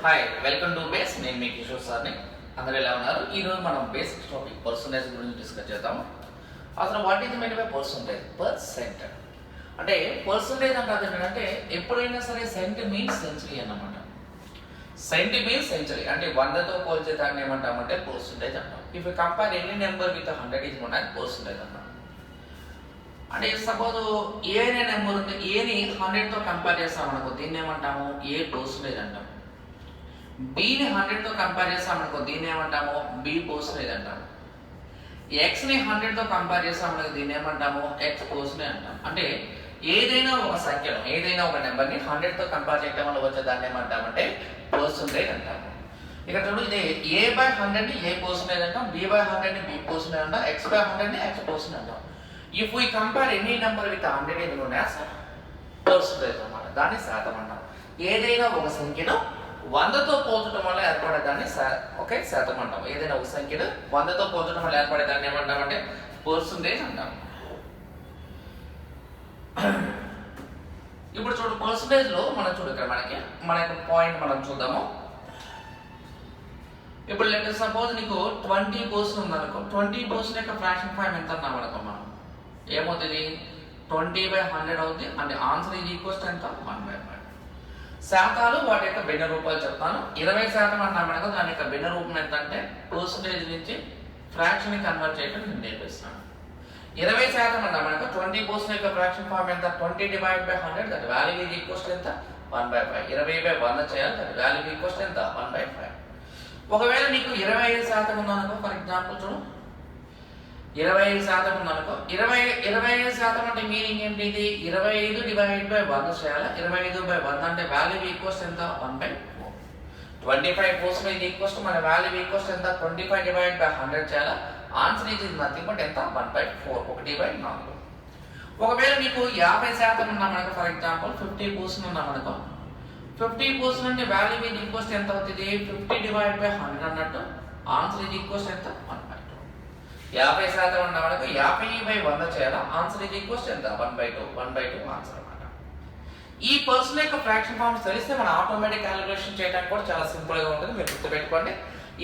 Hi welcome to base. నేను మీ కిషోర్ సార్ని. అందరూ ఎలా ఉన్నారు? ఈరోజు మనం బేసిక్ టాపిక్ పర్సంటేజ్ గురించి డిస్కస్ చేద్దాము. అసలు what is mean by percentage? Percent అంటే పర్సంటేజ్ అంటే ఏంటంటే ఎప్పుడైనా సరే సెంట్ మీన్స్ సెంచరీ అన్నమాట. సెంట్ మీన్స్ సెంచరీ అంటే 100తో పోల్చే దాన్ని ఏమంటామంటే పర్సంటేజ్ అంటాం. If you compare any number with 100 is known as percentage అన్నమాట. అంటే సపోజ్ ఏ అనే నెంబర్ ఉంది, ఏని 100తో కంపేర్ చేస్తామనుకో దీన్ని ఏమంటాము? ఏ పర్సంటేజ్ అంటాము. బిని 100తో కంపేర్ చేస్తామనుకో దీన్ని ఏమంటాము? బి పర్సంటేజ్ అంటాము. ఎక్స్ని 100తో కంపేర్ చేస్తామనుకో దీన్ని ఏమంటాము? ఎక్స్ పర్సంటేజ్ అంటాం. అంటే ఏదైనా ఒక సంఖ్యను, ఏదైనా ఒక నెంబర్ని 100తో కంపేర్ చేయడం వల్ల వచ్చే దాన్ని ఏమంటామంటే పర్సంటేజ్ అంటాము. ఇక్కడ చూడు, ఇది ఏ బై 100ని ఏ పర్సంటేజ్ అంటాం, బి బై 100ని బి పర్సంటేజ్ అంటాం, ఎక్స్ బై 100ని ఎక్స్ పర్సంటేజ్ అంటాం. If we compare any number with 100 ఇది నోన్ యాజ్ పర్సంటేజ్ అన్నమాట. దాన్ని శాతం అంటాం. ఏదైనా ఒక సంఖ్యను 100తో పోల్చడం వల్ల ఏర్పడేదాన్ని శాతం అంటాం. ఏదైనా ఒక సంఖ్యను 100తో పోల్చడం వల్ల ఏర్పడేదాన్ని ఏమంటామంటే పర్సంటేజ్ అంటాం. ఇప్పుడు చూడు, పర్సంటేజ్ లో మనం చూడు, ఇక్కడ మనకి పాయింట్ మనం చూద్దాము. ఇప్పుడు లెట్ సపోజ్ నీకు 20% ఉందనుకో, 20% యొక్క ఫ్రాక్షన్ ఫార్మ్ ఎంత అన్నాం అనుకో, మనం ఏమవుతుంది? 20/100 అవుతుంది. అంటే ఆన్సర్ ఈజ్ ఈక్వల్స్ ఎంత? 1/5. శాతాలు వాటి యొక్క భిన్న రూపాలు చెప్తాను. 20% అన్నామనుకో దాని యొక్క భిన్న రూపం ఎంత అంటే పర్సంటేజ్ నుంచి ఫ్రాక్షన్ ని కన్వర్ట్ చేయడం నేను నేర్పిస్తాను. 20% అన్నామనుకో 20% యొక్క ఫ్రాక్షన్ ఫార్మ్ ఎంత? 20/100 దట్ వాల్యూ ఈజ్ ఈక్వల్స్ ఎంత? 1/5. 20/100 చేయాలి, దట్ వాల్యూ ఈక్వల్స్ ఎంత? 1/5. ఒకవేళ నీకు 25% ఉందనుకో, ఫర్ ఎగ్జాంపుల్ చూడు, 25% ఉందనుకో, 25% అంటే మీనింగ్ ఏంటి? ఇది 25/100 చేయాలి. 25/100 అంటే వాల్యూ ఈక్వల్స్ ఎంత? 1/4. 25% ఇది ఈక్వల్స్ టు మన వాల్యూ ఈక్వల్స్ ఎంత? 25/100 చేయాలి. ఆన్సర్ ఈజ్ నథింగ్ బట్ ఎంత? 1/4, 1/4. ఒకవేళ నీకు 50% ఉన్నామనుకో, ఫర్ ఎగ్జాంపుల్ 50% ఉన్నామనుకో, 50% అంటే వాల్యూ ఈజ్ ఈక్వల్స్ ఎంత అవుతుంది? 50/100 అన్నట్టు ఆన్సర్ ఈజ్ ఈక్వల్స్ ఎంత? 1/2. 50% ఉన్నామనుకో 50/100 చేయాలా. ఆన్సర్ ఈజ్ ఈక్వల్స్ ఎంత? 1/2 ఆన్సర్ అన్నమాట. ఈ పర్సన్ యొక్క ఫ్రాక్షన్ ఫార్మ్స్ తెలిస్తే మన ఆటోమేటిక్ క్యాలిక్యులేషన్ చేయడానికి కూడా చాలా సింపుల్ గా ఉంటుంది. మీరు గుర్తుపెట్టుకోండి.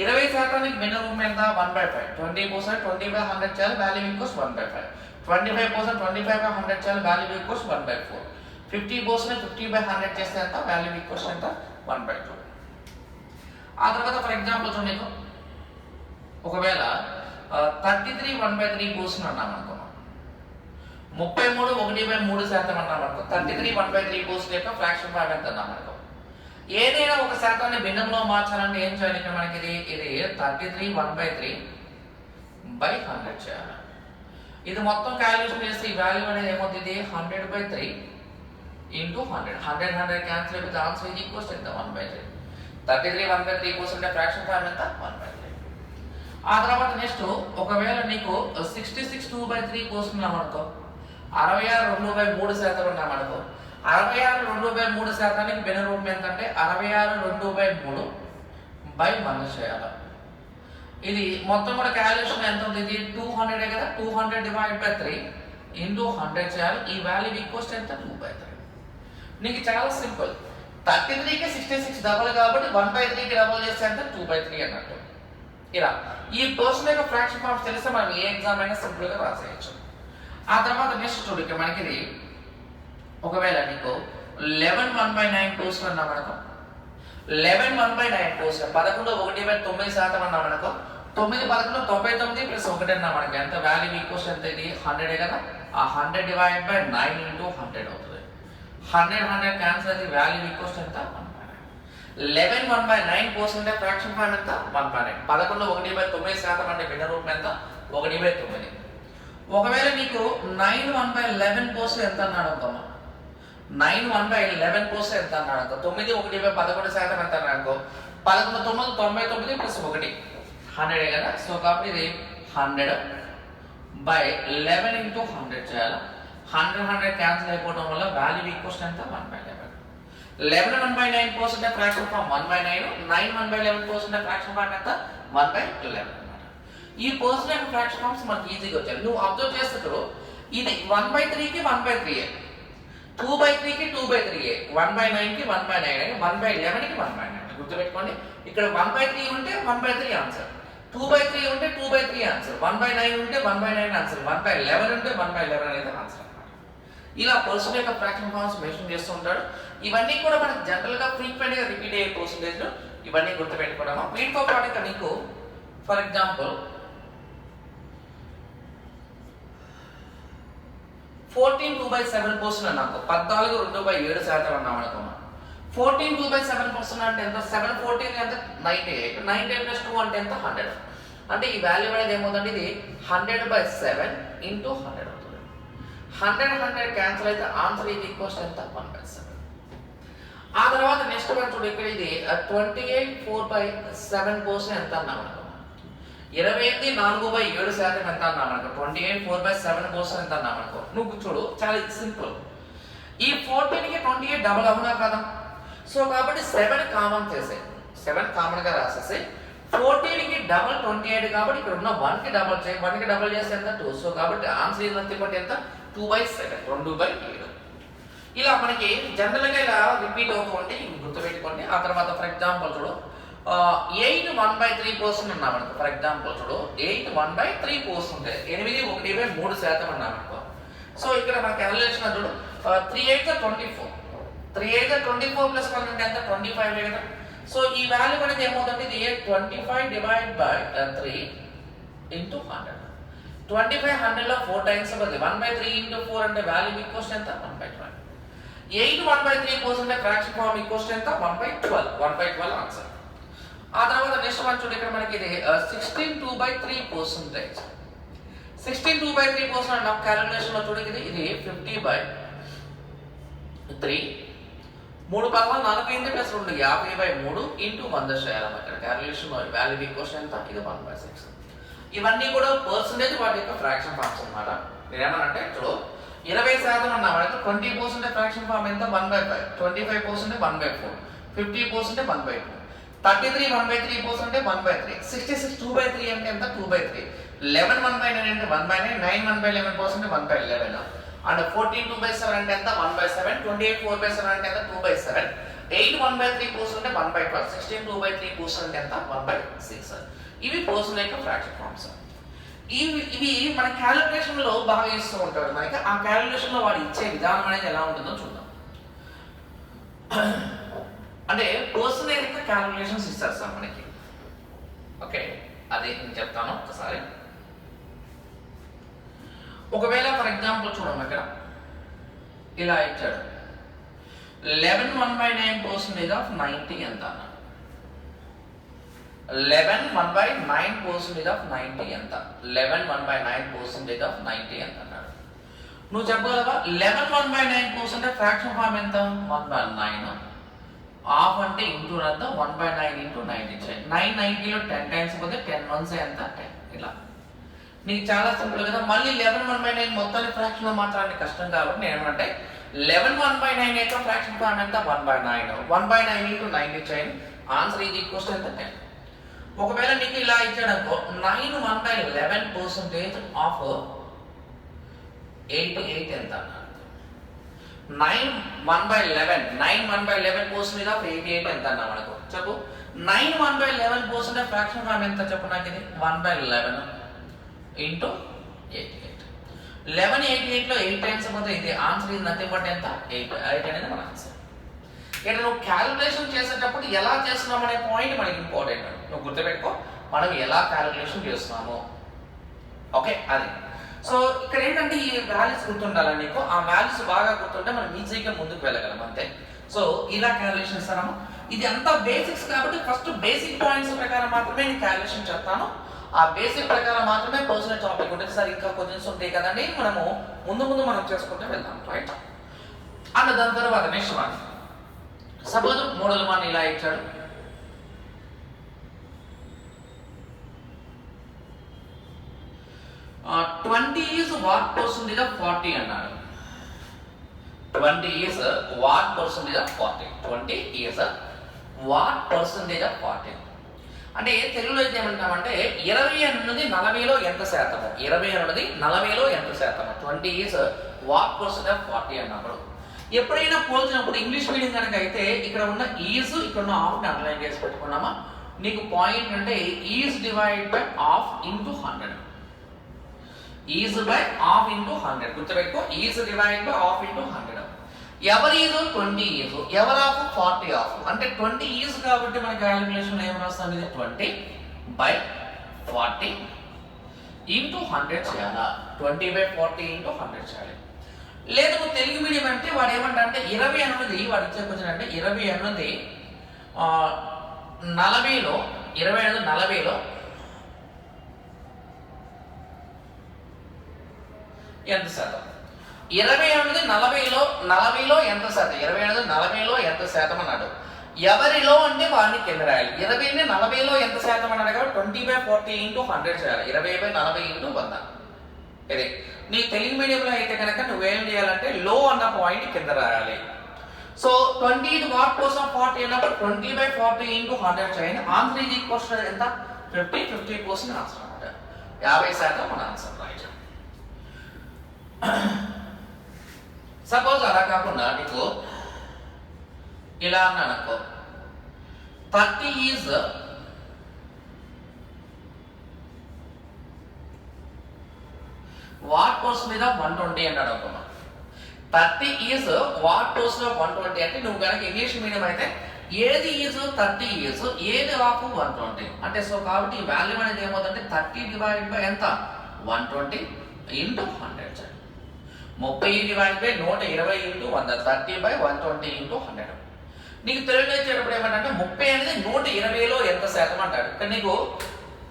20% భిన్న రూపం ఎంత? 1/5. 20% 20/100 చేయాలి, వాల్యూ ఈక్వల్స్ 1/5. 25% 25/100 చేయాలి, వాల్యూ ఈక్వల్స్ 1/4. 50% 50/100 చేస్తే ఎంత? వాల్యూ ఈక్వల్స్ ఎంత? 1/2. ఆ తర్వాత ఫర్ ఎగ్జాంపుల్ చూడండి, నీకు ఒకవేళ 33 1/3% అన్నామనుకో, 33 1/3% అన్నామనుకో, 33 1/3% యొక్క ఫ్రాక్షన్ ఫార్మ్ ఎంత అన్నామనుకో, ఏదైనా ఒక శాతాన్ని భిన్నంలో మార్చాలంటే ఏం చేయాలి? ఇక్కడ మనకి ఇది 33 1/3/100 చేయాలి. ఇది మొత్తం క్యాలిక్యులేషన్ చేస్తే ఈ వాల్యూ అనేది ఏమవుతుంది? 100/3 ఇంటూ 100. 100 క్యాన్సిల్ అయిపోతే ఆన్సర్ ఈజ్ ఈక్వల్స్ ఎంత? 1/3. 33 1/3% ఫ్రాక్షన్ ఫార్మ్ ఎంత? 1/3. ఆ తర్వాత నెక్స్ట్ ఒకవేళ నీకు 66 2/3% ఉన్నామనుకో, 66 2/3% ఉన్నామనుకో, 66 2/3% భిన్న రూపం ఏంటంటే 66 2/3/100 చేయాలి. ఇది మొత్తం కూడా క్యాలిక్యులేషన్ ఎంత ఉంది? ఇది 200 కదా, 200/3 ఇంటూ 100 చేయాలి. ఈ వాల్యూ ఈక్వల్స్ ఎంత? 2/3. నీకు చాలా సింపుల్. 33కి 66 డబల్ కాబట్టి 1/3కి డబల్ చేస్తే ఎంత? 2/3 అన్నట్టు. ఇలా ఈ పర్సన్ యొక్క ఫ్రాక్షన్ ఫార్మ్స్ తెలిస్తే మనం ఏ ఎగ్జామ్ అయినా సింపుల్ గా రాసేయచ్చు. ఆ తర్వాత నెక్స్ట్ చూడు, ఇక్కడ మనకి ఇది ఒకవేళ నీకు 11 1/9% అన్నామనుకో, 11 1/9%, 11 1/9% అన్నామనుకో, 9 11 99 ప్లస్ 1 అన్నామనుకో ఎంత? వాల్యూ ఈక్వల్స్ ఎంత? ఇది 100 కదా, ఆ 100/9 ఇంటూ 100 అవుతుంది. 100 క్యాన్సిల్ అయితే వాల్యూ ఈక్వల్స్ ఎంత? 11 1/9% ఫ్రాక్షన్ ఫార్మ్ ఎంత? 1/9. 11 1/9% అంటే భిన్న రూపం ఎంత? 1/9. ఒకవేళ నీకు 9 1/11% ఎంత అన్నాడు అనుకో, 9 1/11% ఎంత అన్నాడు అనుకో, 9 1/11% ఎంత అన్నాడు అనుకో, 11 9 99 ప్లస్ 1 100 కదా. సో కాబట్టి ఇది 100/11 ఇంటూ 100 చేయాలి. 100 క్యాన్సిల్ అయిపోవడం వల్ల వాల్యూ ఈక్వల్స్ ఎంత? 1/11. 11 1/9% ఫ్రాక్షన్ ఫార్మ్ 1/9, 9 1/11% ఫ్రాక్షన్ ఫార్మ్ ఎంత? 1/11 అన్నమాట. ఈ పర్సన్ యొక్క ఫ్రాక్షన్ ఫార్మ్స్ మనకి ఈజీగా వచ్చాయి. నువ్వు అబ్జర్వ్ చేస్తారు, ఇది 1/3కి 1/3, 2/3కి 2/3, 1/9కి 1/9, 1/11కి 1/9. గుర్తుపెట్టుకోండి. ఇక్కడ 1/3 ఉంటే 1/3 ఆన్సర్, 2/3 ఉంటే 2/3 ఆన్సర్, 1/9 ఉంటే 1/9 ఆన్సర్, 1/11 ఉంటే 1/11 అనేది ఆన్సర్ అన్నమాట. ఇలా పర్సన్ యొక్క ఫ్రాక్షన్ ఫార్మ్స్ మెన్షన్ చేస్తూ ఉంటాడు. ఇవన్నీ కూడా మనకి జనరల్ గా ఫ్రీక్వెంట్ గా రిపీట్ అయ్యే పర్సంటేజ్ ఇవన్నీ గుర్తుపెట్టుకోవడము. వీటితో పాటు ఇక నీకు ఫర్ ఎగ్జాంపుల్ 14 2/7% అన్నాము, 14 2/7% అన్నాం అనుకున్నాం. 14 2/7% అంటే ఎంత? 7 14 ఎంత? 98. 98 + 2 అంటే ఎంత? 100. అంటే ఈ వాల్యూ అనేది ఏమవుతుంది? ఇది 100/7 × 100 అవుతుంది. 100 క్యాన్సిల్ అయితే ఆన్సర్ ఇది ఈక్వల్స్ ఎంత? 1/7. ఆ తర్వాత నెక్స్ట్ వన్ చూడు, ఇక్కడ ఇది 28 4/7% ఎంత అన్నాం అనుకో. 28 4/7% ఎంత అన్నాం అనుకో. 28 4/7% ఎంత అన్నాం అనుకో. నువ్వు చూడు చాలా సింపుల్. ఈ 14 కి 28 డబుల్ అవునా కదా? సో కాబట్టి 7 కామన్ చేసే, 7 కామన్ గా రాసేసి 14 కి డబుల్ 28 కాబట్టి ఇక్కడ ఉన్న 1 కి డబుల్ చేయి, 1 కి డబుల్ చేస్తే ఎంత? 2. సో కాబట్టి ఆన్సర్ ఇది ఎంత? 2/7, 2/7. ఇలా మనకి జనరల్ గా ఇలా రిపీట్ అవుతూ ఉంటే ఇవి గుర్తుపెట్టుకోండి. ఆ తర్వాత ఫర్ ఎగ్జాంపుల్ చూడు 8 1/3% అన్నాం అనుకో. ఫర్ ఎగ్జాంపుల్ చూడు 8 1/3%, 8 1/3% అన్నాం అనుకో. సో ఇక్కడ మన క్యాలిక్యులేషన్ చూడు 3 8 24, 3 8 24 + 1 అంటే ఎంత? 25 కదా. సో ఈ వాల్యూ అనేది ఏమవుతుంది? ఇది 25 / 3 × 100. 25 100 లో 4 టైమ్స్ అవుతుంది. 1/3 × 4 అంటే వాల్యూ ఈక్వల్స్ ఎంత? 1/12. 8 1/3% ఫ్రాక్షన్ ఫార్మ్ ఈక్వల్స్ ఎంత? 1/12, 1/12 ఆన్సర్. ఆ తర్వాత నెక్స్ట్ వన్ చూడు, ఇక్కడ మనకి ఇది 16 2/3%. 16 2/3% అన్నాం క్యాలిక్యులేషన్ లో చూడు, ఇది 50/3, 3 పదవ 48 + 2 50/3 × 100 చేయాలి. ఇక్కడ క్యాలిక్యులేషన్ లో వాల్యూ ఈక్వల్స్ ఎంత? ఇది 1/6. ఇవన్నీ కూడా పర్సంటేజ్ వాటి యొక్క ఫ్రాక్షన్ ఫార్మ్స్ అన్నమాట. నేనేమనంటే చూడు 20% అన్నాం అంటే 20% ఫ్రాక్షన్ ఫార్మ్ ఎంత? 1/5, 25% 1/4, 50% 1/2, 33 1/3% 1/3, 66 2/3 అంటే ఎంత? 2/3, 11 1/9 అంటే 1/9, 9 1/11% 1/11, అండ్ 14 2/7 అంటే ఎంత? 1/7, 28 4/7 అంటే ఎంత? 2/7, 8 1/3% అంటే 1/12, 16 2/3% అంటే ఎంత? 1/6. ఇవి పర్సన్ యొక్క ఫ్రాక్షన్ ఫార్మ్స్. ఇవి మన క్యాలిక్యులేషన్ లో బాగా ఇస్తూ ఉంటాడు మనకి. ఆ క్యాలిక్యులేషన్ లో వాడు ఇచ్చే విధానం అనేది ఎలా ఉంటుందో చూద్దాం. అంటే పర్సన్ యొక్క క్యాలిక్యులేషన్స్ ఇస్తారు సార్ మనకి. ఓకే, అదే నేను చెప్తాను ఒకసారి. ఒకవేళ ఫర్ ఎగ్జాంపుల్ చూడండి, ఇక్కడ ఇలా ఇచ్చాడు 11 1/9% ఆఫ్ 90 ఎంత అన్నాడు. 11 1/9% ఆఫ్ 90 ఎంత? 11 1/9% ఆఫ్ 90 ఎంత అన్నాడు. నువ్వు చెప్పగలవా? 11 1/9% ఫ్రాక్షన్ ఫార్మ్ ఎంత? 1/9. హాఫ్ అంటే ఇంటూ అంత 1/9 × 90 చేయాలి. 9 90 లో 10 టైమ్స్ పోతే 10 1s ఎంత? 10. ఇలా నీకు చాలా సింపుల్ కదా. మళ్ళీ 11 1/9 మొత్తాన్ని ఫ్రాక్షన్ లో మాత్రాన్ని కష్టం కాబట్టి నేను ఏమంటే 11 1/9 యొక్క ఫ్రాక్షన్ ఫార్మ్ ఎంత? 1/9. 1/9 × 90 చేయండి. ఆన్సర్ ఇది ఈక్వల్స్ ఎంత? 10. ఒకవేళ నీకు ఇలా ఇచ్చాడు అనుకో 9 1/11% ఆఫ్ 88 ఎంత అన్నాడు. 9 1/11% ఆఫ్ 88 ఎంత అన్నాం అనుకో. చెప్పు 9 1/11% ఫ్రాక్షన్ ఫార్మ్ ఎంత? చెప్పు నాకు. ఇది 1/11 × 88. 11 88 లో 8 టైమ్స్ పోతే ఇది ఆన్సర్ ఇది నథింగ్ బట్ ఎంత? 8 అనేది మన ఆన్సర్. ఇక్కడ నువ్వు క్యాలిక్యులేషన్ చేసేటప్పుడు ఎలా చేస్తున్నాం అనే పాయింట్ మనకి ఇంపార్టెంట్. నువ్వు గుర్తుపెట్టుకో, మనం ఎలా క్యాలిక్యులేషన్ చేస్తున్నాము. ఓకే, అది. సో ఇక్కడ ఏంటంటే ఈ వాల్యూస్ గుర్తుండాలి నీకు. ఆ వాల్యూస్ బాగా గుర్తుంటే మనం ఈజీగా ముందుకు వెళ్ళగలం అంతే. సో ఇలా క్యాలిక్యులేషన్ ఇస్తాము. ఇది అంతా బేసిక్స్ కాబట్టి ఫస్ట్ బేసిక్ పాయింట్స్ ప్రకారం మాత్రమే నేను క్యాలిక్యులేషన్ చెప్తాను. ఆ బేసిక్ ప్రకారం మాత్రమే పర్సనల్ టాపిక్ ఉంటుంది సార్. ఇంకా క్వశ్చన్స్ ఉంటాయి కదండి, మనము ముందు మనం చేసుకుంటూ వెళ్దాం. రైట్. అండ్ దాని తర్వాత నెక్స్ట్ వన్, సపోజ్ మోడల్ 1 ఇలా ఇచ్చాడు. uh, 20 is what percentage of 40 అన్నాడు. 20 is what percentage of 40. 20 is what percentage of 40. అంటే తెలుగులో అయితే ఏమంటామంటే 20 అన్నది 40లో ఎంత శాతము. 20 అన్నది 40లో ఎంత శాతము. 20 is what percentage of 40 అన్నప్పుడు ఎప్పుడైనా పోల్చినప్పుడు ఇంగ్లీష్ మీడియం కనుక అయితే ఇక్కడ ఉన్న ఈజ్ ఇక్కడ ఉన్న హాఫ్ని అండర్లైన్ చేసి పెట్టుకున్నామా, నీకు పాయింట్ అంటే is divide by half into 100. Is by half into 100 గుర్తుపెట్టుకో, is divide by half into 100. ఎవరి ఈజ్ 20 ఈజ్, ఎవరి హాఫ్ 40 హాఫ్. అంటే 20 ఈజ్ కాబట్టి మన క్యాలిక్యులేషన్ ఏం రాస్తాం, ఇది 20 బై 40 ఇంటూ 100 చేయాలా, 20 బై 40 ఇంటూ 100 చేయాలి. లేదు నువ్వు తెలుగు మీడియం అంటే వాడు ఏమంటే 20 అన్నది వాడు ఇచ్చే క్వశ్చన్ అంటే 20 అన్నది 40లో 20 అనేది 40లో ఎంత శాతం, 20 అనేది 40లో ఎంత శాతం, 20 అనేది 40లో ఎంత శాతం అన్నాడు. ఎవరిలో అంటే వాడిని కింద రాయాలి. 20ని 40లో ఎంత శాతం అన్నాడు కాబట్టి 20 బై 40 ఇంటూ 100 చేయాలి, 20 బై 40 ఇంటూ 100. ఇది నీ తెలుగు మీడియంలో అయితే కనుక నువ్వేం చేయాలంటే లో అన్న పాయింట్ కింద రాయాలి. సో 20 వాట్ కోసం 40 అన్నప్పుడు 20 బై 40 ఇంటూ 100 చేయండి. ఆన్సర్ ఈజ్ ఈక్వల్స్ టు ఎంత, 50% ఆన్సర్ అన్నమాట, 50% మన ఆన్సర్ రైట్. సపోజ్ అలా కాకుండా నీకు ఇలా అన్నాను అనుకో, 30 ఈజ్ వాట్ పర్సెంటేజ్ ఆఫ్ 120 అన్నాడు అనుకున్నా. 30 ఈజ్ వాట్ పర్సెంట్ ఆఫ్ 120 అంటే నువ్వు కనుక ఇంగ్లీష్ మీడియం అయితే ఏది ఈజ్ 30 ఈజ్ ఏది ఆఫ్ 120 అంటే సో కాబట్టి ఈ వాల్యూ అనేది ఏమవుతుందంటే 30 డివైడ్ బై ఎంత 120 into 100. 30 divide by 120 into 100, 30 by 120 into 100. నీకు తెలుగులో వచ్చేటప్పుడు ఏమంటే 30 అనేది 120లో ఎంత శాతం అంటాడు. ఇక్కడ నీకు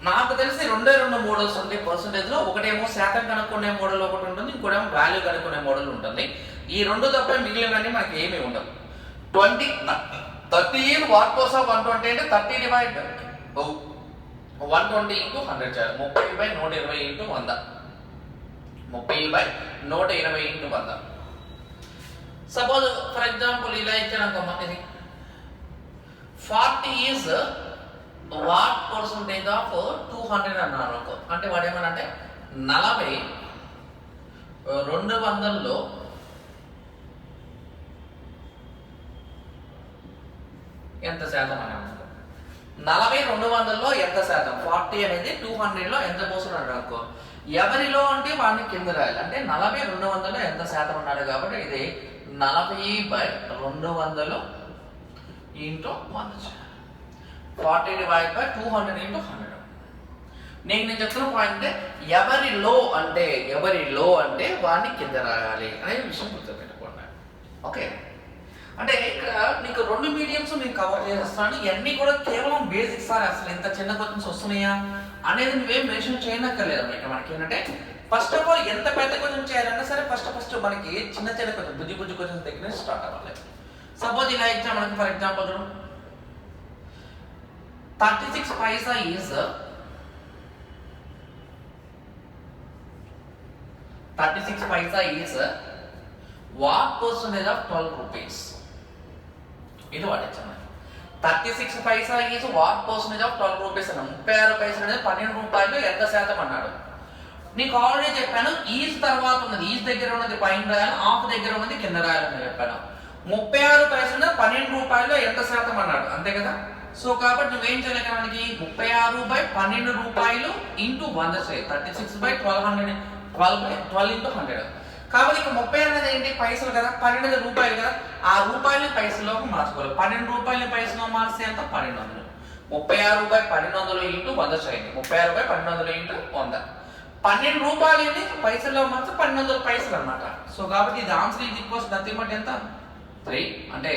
నాకు తెలిసి 2 మోడల్స్ ఉంటాయి పర్సంటేజ్లో. ఒకటేమో శాతం కనుక్కునే మోడల్ ఒకటి ఉంటుంది, ఇంకోటేమో వాల్యూ కనుక్కునే మోడల్ ఉంటుంది. ఈ రెండు తప్ప మిగిలినవన్నీ మనకి ఏమీ ఉండవు. 30 వాట్ కోసం 120 అంటే 30 డివైడ్ బై 120 ఇంటూ 100 చేయాలి. 30 by 120 into 100, 30 by 120 into 100. Suppose for example ఇలా ఇచ్చాను ఇది 40 ఈజ్ వాట్ పర్సంటేజ్ ఆఫ్ 200 అన్నాను అనుకో. అంటే వాడు ఏమనంటే 40 200లో ఎంత శాతం అని అనుకో. 40 200లో ఎంత శాతం, 40 అనేది 200లో ఎంత పోస్తున్నాడు అనుకో. ఎవరిలో అంటే వాడిని కింద రాయాలి. అంటే 40 200లో ఎంత శాతం అన్నాడు కాబట్టి ఇది 40 by 200 into 100, 40 divide by 200 into 100. నేను చెప్తున్న పాయింట్ అంటే ఎవరిలో అంటే వాడిని కింద రాయాలి అనే విషయం గుర్తుపెట్టుకోండి. ఓకే, అంటే ఇక్కడ నీకు 2 మీడియంస్ నేను కవర్ చేస్తాను. ఇవన్నీ కూడా కేవలం బేసిక్స్ సార్, అసలు ఇంత చిన్న క్వశ్చన్స్ వస్తున్నాయా అనేది నువ్వేం మెన్షన్ చేయనక్కర్లేదు. మనకి ఏంటంటే ఫస్ట్ ఆఫ్ ఆల్ ఎంత పెద్ద క్వశ్చన్ చేయాలన్నా సరే ఫస్ట్ మనకి చిన్న క్వశ్చన్ బుజ్జి క్వశ్చన్స్ దగ్గర స్టార్ట్ అవ్వాలి. సపోజ్ ఇలా ఇచ్చాం మనకి for example 36 paisa is 36 paisa is what percentage of 12 rupees. ఇది వాడిచ్చాను. 36 paisa is what percentage of 12 rupees అన్న. 36 పైసలు అనేది 12 రూపాయలు ఎంత శాతం అన్నాడు. నీకు ఆల్రెడీ చెప్పాను ఈజ్ తర్వాత ఉన్నది, ఈజ్ దగ్గర ఉన్నది పైన రాయాలి, ఆఫ్ దగ్గర ఉన్నది కింద రాయాలని చెప్పాను. 36 పైసలు 12 రూపాయలు ఎంత శాతం అన్నాడు, అంతే కదా. సో కాబట్టి నువ్వేం చేయలేక మనకి 36 బై 12 రూపాయలు ఇంటూ 100 చేయి. 36 బై 12 ఇంటూ 100. కాబట్టి ఇక 30 అనేది ఏంటి పైసలు కదా, 12 అనేది రూపాయలు కదా. ఆ రూపాయలు పైసల్లోకి మార్చుకోవాలి. 12 రూపాయలు పైసలో మార్చి ఎంత 1200. 36 బై 1200 ఇంటూ 100 చేయండి. 36 బై 1200 ఇంటూ 100. 12 రూపాయలు పైసల్లో మార్చి 1200 పైసలు అనమాట. సో కాబట్టి ఇది answer is equals nothing but ఎంత 3. అంటే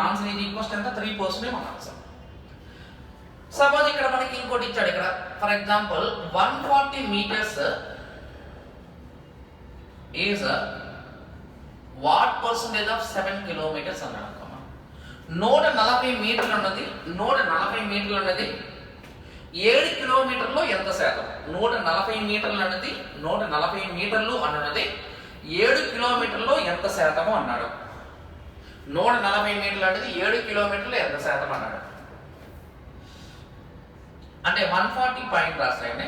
ఆన్సర్ ఈజ్ ఈక్వల్స్ ఎంత 3% మన ఆన్సర్. సపోజ్ ఇక్కడ మనకి ఇంకోటి ఇచ్చాడు. ఇక్కడ for example 140 meters is what percentage of 7 kilometers అన్నాడు. 140 మీటర్లు ఉన్నది 7 కిలోమీటర్లు ఎంత శాతం. 140 మీటర్లు అన్నది 140 మీటర్లు అన్నది 7 కిలోమీటర్లు ఎంత శాతము అన్నాడు. 140 మీటర్లు అనేది 7 కిలోమీటర్లు ఎంత శాతం అన్నాడు. అంటే 140 పాయింట్ రాస్తాయండి.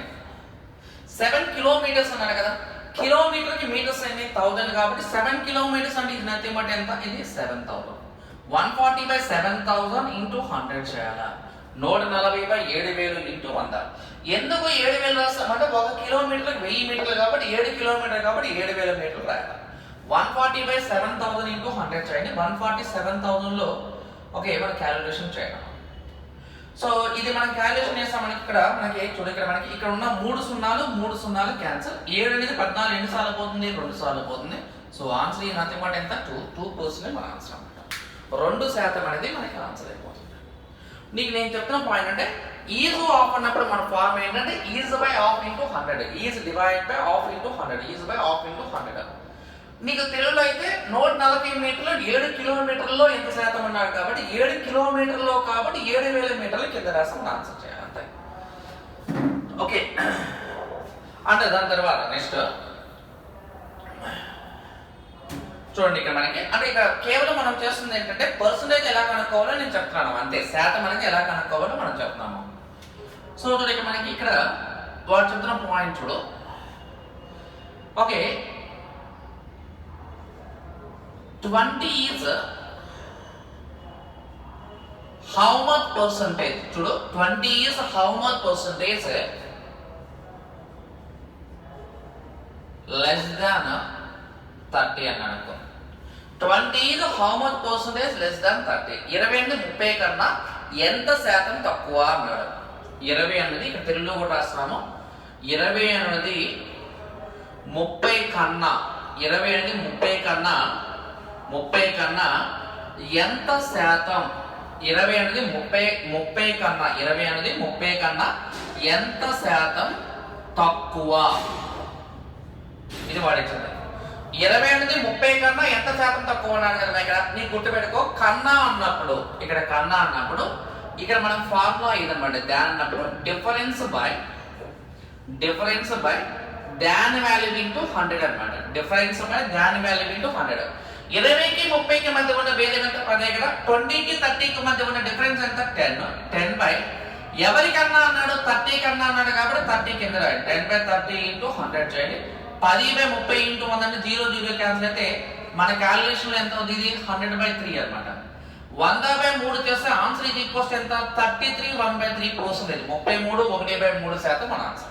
7 కిలోమీటర్స్ అన్నాడు కదా. కిలోమీటర్కి మీటర్స్ అయింది 1000 కాబట్టి 7 కిలోమీటర్స్ అంటే ఇది నథింగ్ బట్ ఎంత, ఇది 7000. 140/7000 ఇంటూ 100 చేయాలా. 140/7000 ఇంటూ 100. ఎందుకు 7000 రాస్తామంటే 1 కిలోమీటర్కి 1000 మీటర్లు కాబట్టి 7 కిలోమీటర్లు కాబట్టి 7000 మీటర్లు రాయాలి. 140/7000 ఇంటూ 100 చేయండి. 147,000లో ఓకే మనం క్యాలిక్యులేషన్ చేయాలి. సో ఇది మనం క్యాలిక్యులేషన్ చేస్తాం. మనకి ఇక్కడ చూడు, ఇక్కడ మనకి ఇక్కడ ఉన్న 3 సున్నాలు క్యాన్సిల్. 7 అనేది 14 ఎన్నిసార్లు పోతుంది, 2 సార్లు పోతుంది. సో ఆన్సర్ ఈ నథింగ్ బట్ ఎంత, 2% మన ఆన్సర్ అనమాట. 2% అనేది మనకి ఆన్సర్ అయిపోతుంది. నీకు నేను చెప్తున్న పాయింట్ అంటే ఈజ్ ఆఫ్ అన్నప్పుడు మన ఫార్మ్ ఏంటంటే is by of into 100, is divide by of into 100, is by of into 100. నీకు తెలుగులో అయితే 140 మీటర్లు 7 కిలోమీటర్లో ఎంత శాతం అన్నాడు కాబట్టి 7 కిలోమీటర్లో కాబట్టి 7000 మీటర్లు కింద రాసం ఆన్సర్ చేయాలి అంతే. ఓకే అంటే దాని తర్వాత నెక్స్ట్ చూడండి, ఇక్కడ మనకి అంటే ఇక్కడ కేవలం మనం చేస్తుంది ఏంటంటే పర్సంటేజ్ ఎలా కనుక్కోవాలో నేను చెప్తున్నాను అంతే, శాతం అనేది ఎలా కనుక్కోవాలో మనం చెప్తున్నాము. సో చూడండి, ఇక్కడ మనకి ఇక్కడ వాడు చెప్తున్న పాయింట్ చూడు. Okay 20 is how much percentage, చూడు 20 is how much percentage less than 30 అన్నాడు అనుకో. 20 is how much percentage less than 30. 20 అనేది 30 కన్నా ఎంత శాతం తక్కువ అన్నాడు. 20 అనేది ఇక్కడ తెలుగులో కూడా రాస్తున్నాము. 20 అనేది 30 కన్నా 20 అనేది 30 కన్నా ఎంత శాతం, 20 అనేది 30 కన్నా 20 అనేది 30 కన్నా ఎంత శాతం తక్కువ. ఇది వాడించండి. 20 అనేది 30 కన్నా ఎంత శాతం తక్కువ అన్నాడు కదా. ఇక్కడ నీకు గుర్తుపెట్టుకో, కన్నా అన్నప్పుడు ఇక్కడ కన్నా అన్నప్పుడు ఇక్కడ మనం ఫార్ములా ఇదన్నమాట. దాని అన్నప్పుడు డిఫరెన్స్ బై దాని వాల్యూ ఇంటూ 100 అనమాట. డిఫరెన్స్ బై దాని వాల్యూ ఇంటూ 100. 20కి 30కి మధ్య ఉన్న భేదం ఎంత, అదే కదా. 20కి 30కి మధ్య ఉన్న డిఫరెన్స్ ఎంత, 10 బై ఎవరికన్నా అన్నాడు 30 కన్నా అన్నాడు కాబట్టి 30 కింద రాయండి. 10/30 ఇంటూ 100 చేయండి. 10/30 ఇంటూ 100 అంటే 0 క్యాన్సిల్ అయితే మన క్యాలిక్యులేషన్ ఎంత అవుతుంది, ఇది 100/3 అనమాట. 100/3 చేస్తే ఆన్సర్ ఇది ఈక్వల్స్ ఎంత, 33 1/3%. 33 1/3% మన ఆన్సర్.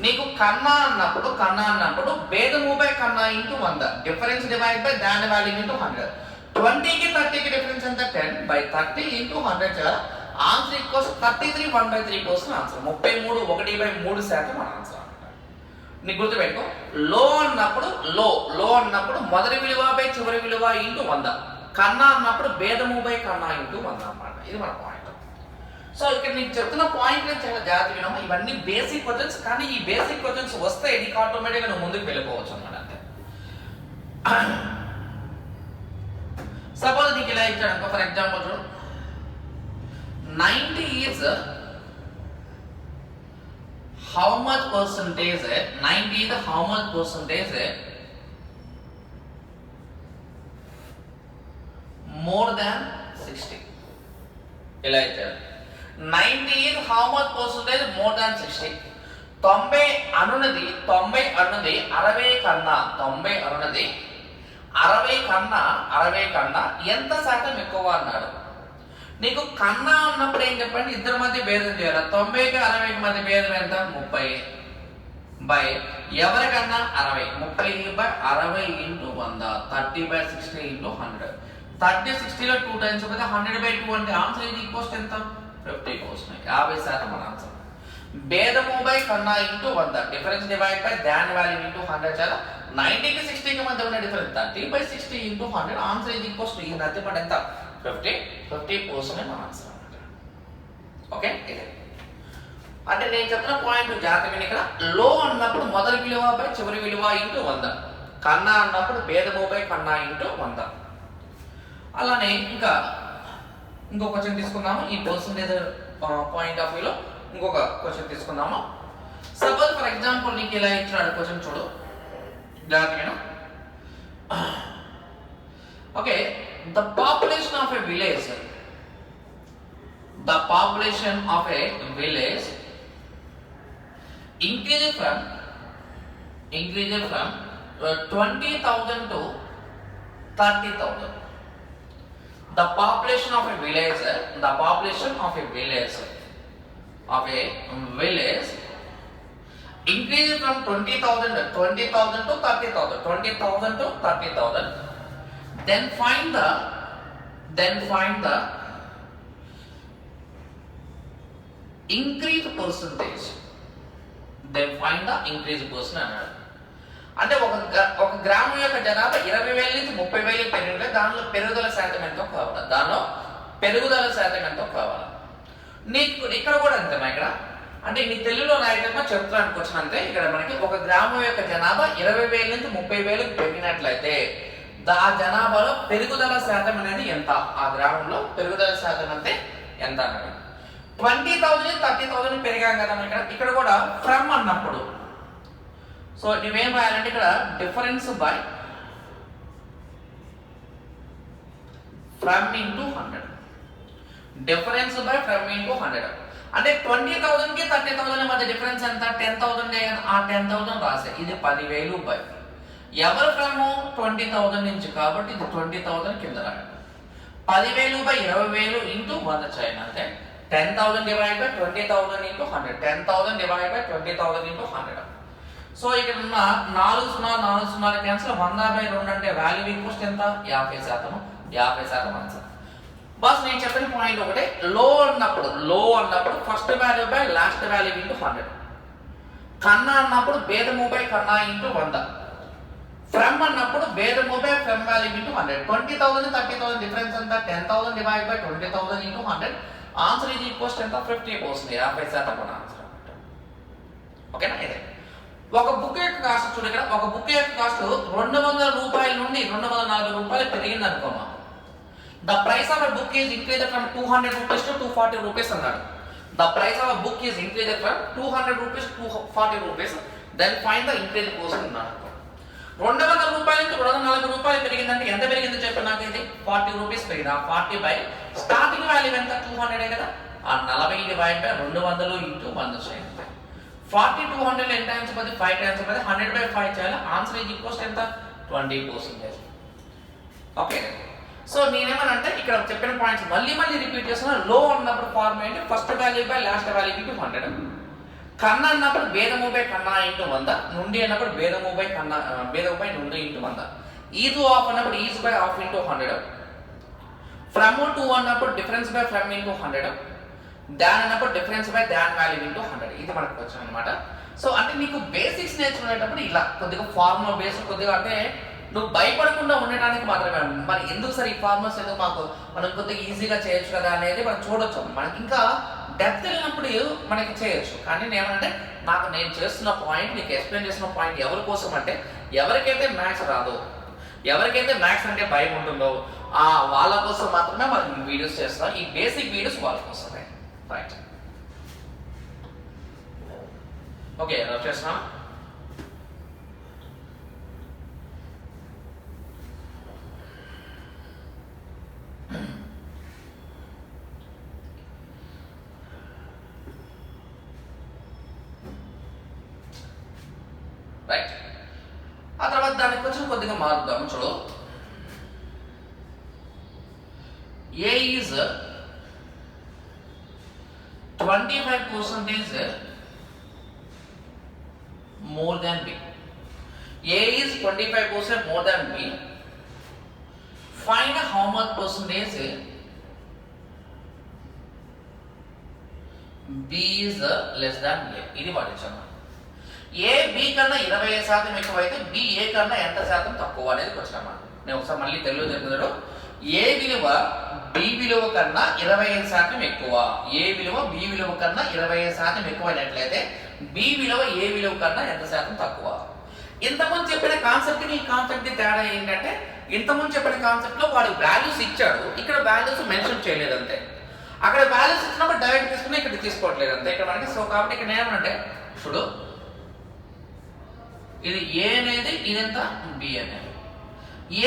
నీకు కన్నా అన్నప్పుడు భేదము బై కన్నా ఇంటూ 100, డిఫరెన్స్ డివైడ్ బై దాని వాల్యూ ఇంటూ 100. 20కి 30కి డిఫరెన్స్ ఎంత, 10/30 ఇంటూ 100 చేయాలి. Answer equals 33 1/3% answer. 33 1/3% మన ఆన్సర్. నీకు గుర్తుపెట్టుకో, లో అన్నప్పుడు మొదటి విలువ బై చివరి విలువ ఇంటూ 100, కన్నా అన్నప్పుడు భేదము బై కన్నా ఇంటూ 100 అన్నమాట. ఇది మన పాయింట్. సో ఇక్కడ నీకు చెప్తున్న పాయింట్ నేను చాలా జాగ్రత్త వినము. ఇవన్నీ బేసిక్ క్వశ్చన్స్, కానీ ఈ బేసిక్ క్వశ్చన్స్ వస్తే నీకు ఆటోమేటిక్గా నువ్వు ముందుకు వెళ్ళిపోవచ్చు అనమాట అంతే. సపోజ్ నీకు ఇలా ఇచ్చాడు అనుకో, ఫర్ ఎగ్జాంపుల్ చూడు, 90 is how much percentage, 90 is how much percentage more than 60. ఇలా ఇచ్చాడు. 90 is how much percentage more than 60. 90 అనున్నది 60 కన్నా ఎంత శాతం ఎక్కువ అన్నాడు. నీకు కన్నా అన్నప్పుడు ఏం చెప్పండి, ఇద్దరి మధ్య భేదం చేయాలి. 90కి 60కి మధ్య భేదం ఎంత, 30 బై ఎవరికన్నా 60, 30/60 ఇంటూ 100, 30/60 ఇంటూ 100. 30/60లో 2 టైమ్స్ కదా, 100/2 అంటే ఆన్సర్ ఇది ఈక్వల్స్ ఎంత, 50%. 50% మన ఆన్సర్. భేదము బై కన్నా ఇంటూ 100, డిఫరెన్స్ డివైడ్ బై దాని వాల్యూ ఇంటూ 100 చాలా. 90కి 60కి మధ్య ఉన్న డిఫరెన్స్ 30/60 ఇంటూ 100, ఆన్సర్ ఇది ఈక్వల్స్ ఈ నథింగ్ బట్ ఎంత, 50% మన ఆన్సర్ అన్నమాట. ఓకే, ఇది అంటే నేను చెప్తున్న పాయింట్ జాగ్రత్తగా. ఇక్కడ లో అన్నప్పుడు మొదటి విలువ బై చివరి విలువ ఇంటూ 100, కన్నా అన్నప్పుడు భేదము బై కన్నా ఇంటూ 100. అలానే ఇంకో క్వశ్చన్ తీసుకుందాము. ఈ పర్సంటేజ్ పాయింట్ ఆఫ్ వ్యూలో ఇంకొక క్వశ్చన్ తీసుకుందాము. సపోజ్ ఫర్ ఎగ్జాంపుల్ నీకు ఇలా ఇచ్చినాడు క్వశ్చన్, చూడు జాగ్రత్తగా. Okay, the population of a village increased from increased from 20,000 to 30,000. The population of a village increased from 20,000 to 30,000. Then find the increased percentage. అన్నాడు. అంటే ఒక గ్రామం యొక్క జనాభా 20,000 నుంచి 30,000 పెరిగితే దానిలో పెరుగుదల శాతం ఎంతో కావాలి. నీకు ఇక్కడ కూడా అంతేనా? ఇక్కడ అంటే నీ తెలుగులో రాయటమో చెప్తానికి వచ్చినంతే. ఇక్కడ మనకి ఒక గ్రామం యొక్క జనాభా 20,000 నుంచి 30,000 పెరిగినట్లయితే ఆ జనాభాలో పెరుగుదల శాతం అనేది ఎంత? ఆ గ్రామంలో పెరుగుదల శాతం అంటే ఎంత అన్నాడు. 20,000 30,000 పెరిగాం కదా ఇక్కడ కూడా ఫ్రమ్ అన్నప్పుడు సో నువ్వేం రాయాలంటే ఇక్కడ డిఫరెన్స్ బై ఫ్రమ్ ఇంటూ 100. అంటే 20,000 కి 30,000 మధ్య డిఫరెన్స్ ఎంత? 10,000. ఆ 10,000 రాసే ఇది 10,000 బై ఎవరు ఫ్రమ్ 20,000 నుంచి కాబట్టి ఇది 20,000 కింద రాయాలి. 10,000 బై 20,000 ఇంటూ 100 చేయండి. అంటే 10,000 divide by 20,000 into 100. 10,000 divide by 20,000 into 100. So ఇక్కడ ఉన్న 4 క్యాన్సిల్. 100/2 అంటే వాల్యూ ఈక్వల్స్ ఎంత? 50%. ఆన్సర్. బస్ నేను చెప్పిన పాయింట్ ఒకటే, లో అన్నప్పుడు first value by last value into 100. కన్నా అన్నప్పుడు భేదము బై కన్నా ఇంటూ 100. ఫ్రమ్ అన్నప్పుడు భేదము buy from value into 100. 20,000 30,000 difference ఎంత? 10,000 divide by 20,000 into 100. Answer is equals ఎంత? 50%. 50% ఆన్సర్. ఓకేనా? ఇదే ఒక బుక్ యొక్క కాస్ట్ చూడు. ఇక్కడ ఒక బుక్ యొక్క కాస్ట్ 200 రూపాయల నుండి 240 రూపాయలు పెరిగింది అనుకోమా. The price of a book is increased from 200 rupees to 240 rupees అన్నాడు. The price of a book is increased from 200 rupees to 240 rupees. Then find the increase కోసం అన్నాడు. 200 రూపాయల నుంచి 240 రూపాయలు పెరిగిందంటే ఎంత పెరిగిందో చెప్పి నాకు ఇది 40 రూపీస్ పెరిగింది. ఆ 40 బై స్టార్టింగ్ వాల్యూ ఎంత? 200 కదా. ఆ 40 డివైడ్ బై 200 ఇంటూ 100 చేయండి. 40 200 ఎంత టైమ్స్ పది 5 టైమ్స్ పది 100/5 చేయాలి. ఆన్సర్ ఈజ్ ఈక్వల్స్ ఎంత? 20%. ఓకే. సో నేనేమనంటే ఇక్కడ చెప్పిన పాయింట్స్ మళ్ళీ రిపీట్ చేస్తున్నా. లో అన్నప్పుడు ఫార్మ్ ఏంటి? First value by last value into 100. కన్నా అన్నప్పుడు భేదము బై కన్నా ఇంటూ 100. నుండి అన్నప్పుడు భేదము బై నుండి ఇంటూ 100. ఈజ్ ఆఫ్ అన్నప్పుడు is by of into 100. From to అన్నప్పుడు డిఫరెన్స్ బై ఫ్రమ్ ఇంటూ 100. దాన్ అన్నప్పుడు difference by than value into 100. ఇది మనకు వచ్చాం అనమాట. సో అంటే నీకు బేసిక్స్ నేర్చుకునేటప్పుడు ఇలా కొద్దిగా ఫార్ములా బేస్ కొద్దిగా అంటే నువ్వు భయపడకుండా ఉండటానికి మాత్రమే. మరి ఎందుకు సార్ ఈ ఫార్ములాస్ ఎందుకు మనం కొద్దిగా ఈజీగా చేయొచ్చు కదా అనేది మనం చూడొచ్చు. మనకి ఇంకా డెప్త్ వెళ్ళినప్పుడు మనకి చేయొచ్చు. కానీ నేనంటే నేను చేస్తున్న పాయింట్ నీకు ఎక్స్ప్లెయిన్ చేస్తున్న పాయింట్ ఎవరి కోసం అంటే ఎవరికైతే మ్యాథ్స్ రాదో, ఎవరికైతే మ్యాథ్స్ అంటే భయం ఉంటుందో వాళ్ళ కోసం మాత్రమే మనం వీడియోస్ చేస్తాం. ఈ బేసిక్ వీడియోస్ వాళ్ళ కోసమే. రైట్. ఓకే, రఫ్ చేస్తున్నాం. రైట్. ఆ తర్వాత దానికి కొంచెం కొద్దిగా మారుద్దాం. చూడు, ఏ is 25% more than B. A is 25% more than B. Find how much percentage B is less than A. ఇది వాడించాను. A B కన్నా 20% ఎక్కువైతే B A కన్నా ఎంత శాతం తక్కువ అనేది వచ్చామా. నేను ఒకసారి మళ్ళీ తెలుగు చెప్తున్నాడు. A విలువ B విలువ కన్నా 25% ఎక్కువ. A విలువ B విలువ కన్నా 25% ఎక్కువైనట్లయితే B విలువ A విలువ కన్నా ఎంత శాతం తక్కువ. ఇంతకుముందు చెప్పిన కాన్సెప్ట్ కి ఈ కాన్సెప్ట్ కి తేడా ఏంటంటే ఇంతకుముందు చెప్పిన కాన్సెప్ట్ లో వాడు వాల్యూస్ ఇచ్చాడు, ఇక్కడ వాల్యూస్ మెన్షన్ చేయలేదు అంతే. అక్కడ వాల్యూస్ ఇచ్చినప్పుడు డైరెక్ట్ తీసుకుని ఇక్కడ తీసుకోవట్లేదు అంతే ఇక్కడ మనకి. సో కాబట్టి ఇక్కడ ఏమంటే చూడు, ఇది A అనేది ఇదంతా B అనేది.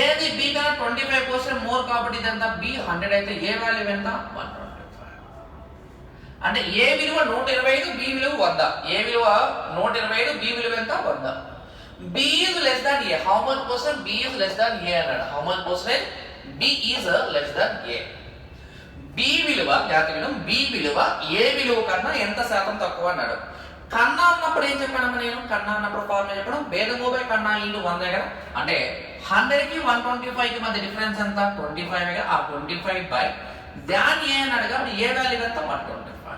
ఏది B కన్నా 25% మోర్ కాబట్టి ఇదంతా B 100 అయితే ఏ వాల్యూ ఎంత? 125. అంటే A విలువ 125, B విలువ 100. A విలువ 125, B విలువ ఎంత? 100. B is less than A. How much percent B is less than A అన్నాడు. How much percent B is less than A. B విలువ జాగ్రత్త విను, B విలువ A విలువ కన్నా ఎంత శాతం తక్కువ అన్నాడు. కన్నా అన్నప్పుడు ఏం చెప్పాను నేను? కన్నా అన్నప్పుడు ఫార్ములా చెప్పడం భేదము బై కన్నా ఇంటూ 1 కదా. అంటే 100 కి 125 కి మధ్య డిఫరెన్స్ ఎంత? 25 కదా. ఆ 25 బై దాని ఏ అన్నాడు కాబట్టి ఏ వాల్యూ ఎంత? 125.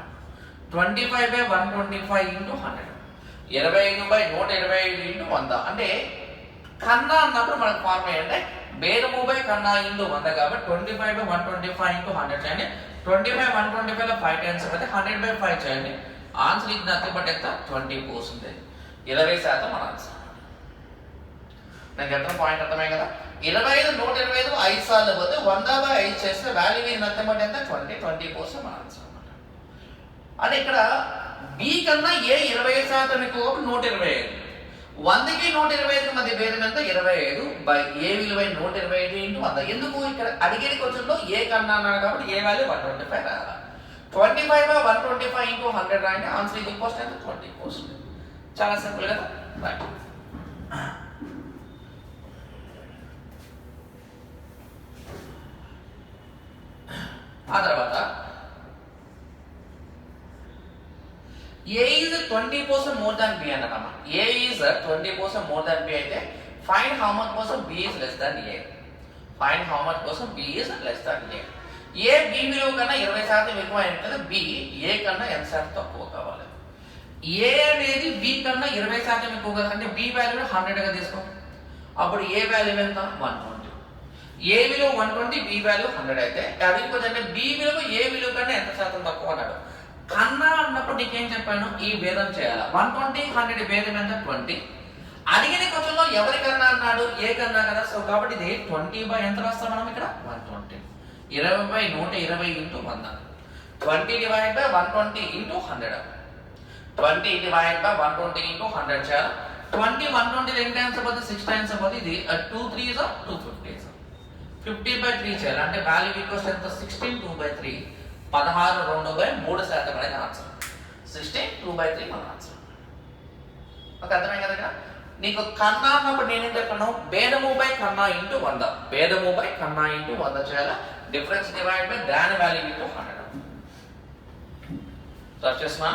25 బై 125 ఇంటూ 100. 25 by 125 into 100. అంటే కన్నా అన్నప్పుడు మనకు ఫార్ములా ఏంటంటే భేదము బై కన్నా ఇంటూ 100 కాబట్టి 25 బై 125 ఇంటూ 100 చేయండి. 25 125 లో 5 టైమ్స్ అయితే 100 బై 5 చేయండి. ఆన్సర్ ఇది నథింగ్ బట్ ఎంత? 20%. 20% మన ఆన్సర్. నాకు ఎంత పాయింట్ అర్థమే కదా. 25 125 5 సార్లు పోతే 100 బై 5 చేస్తే వాల్యూ ఇది నథింగ్ బట్ ఎంత? 20% మన ఆన్సర్ అన్నమాట. అంటే ఇక్కడ B కన్నా A 20% ఎక్కువ 125. 100కి 125 మధ్య భేదం ఎంత? 25 బై A విలువ 125 ఇంటూ 100. ఎందుకు ఇక్కడ అడిగేది క్వశ్చన్లో A కన్నా అన్నాడు కాబట్టి A వాల్యూ 125 రాయాలి. 25 బై 125 ఇంటూ 100 రాయండి. ఆన్సర్ ఇది ఈక్వల్స్ ఎంత? 20%. చాలా సింపుల్ కదా. రైట్. ఆ తర్వాత A is 20% more than B అన్నమాట. A is 20% more than B అయితే find how much percent B is less than A. Find how much percent B is less than A. A B విలువ కన్నా 20% ఎక్కువ అంటే B A కన్నా ఎంత శాతం తక్కువ కావాలి. A అనేది B కన్నా 20% ఎక్కువ కదా. అంటే B వాల్యూ 100 గా తీసుకో. అప్పుడు A వాల్యూ ఎంత? 120. A విలువ 120, B వాల్యూ 100 అయితే అది అంటే B విలువ A విలువ కన్నా ఎంత శాతం తక్కువ అన్నాడు. కన్నా అన్నప్పుడు నీకేం చెప్పాను? ఈ భేదం చేయాలి. 120 100 భేదం ఎంత? 20. అడిగిన క్వశ్చన్లో ఎవరికన్నా అన్నాడు? ఏ కన్నా కదా. సో కాబట్టి ఇది 20 బై ఎంత రాస్తాం మనం ఇక్కడ? 120. 20 by 120 into 100. 20 divide by 120 into 100. 20 divide by 120 into 100 చేయాలి. 20 120 ఎన్ని టైమ్స్ అయిపోతుంది? 6 టైమ్స్ అయిపోతుంది. ఇది 2 3 250. 50 బై 3 చేయాలి. అంటే వాల్యూ ఈక్వల్స్ ఎంత? 16 2 బై 3. 16 2 బై 3% అనేది ఆన్సర్. 16 2 బై 3 మన ఆన్సర్. ఓకే, అర్థమే కదా. ఇక్కడ నీకు కన్నా అన్నప్పుడు నేనేం చెప్పాను? భేదము బై కన్నా ఇంటూ 100. భేదము బై కన్నా ఇంటూ 100 చేయాలి. డిఫరెన్స్ డివైడ్ బై దాని వాల్యూ ఇంటూ 100. సర్చ్ చేస్తున్నా.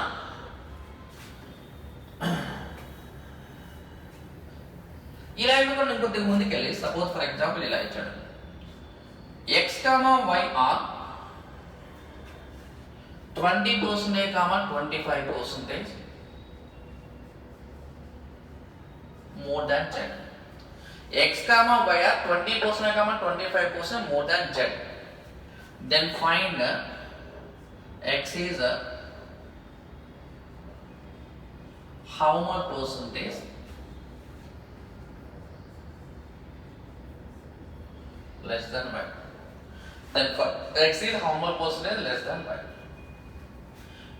ఇలా ఇవ్వకుండా ఇంకొద్దిగా ముందుకెళ్ళి సపోజ్ ఫర్ ఎగ్జాంపుల్ ఇలా ఇచ్చాడు. x, y are 20%, 25% more than z. X, y are 20%, 25% more than z. Then find x is how much percentage less than y. Then x is how much percentage less than y.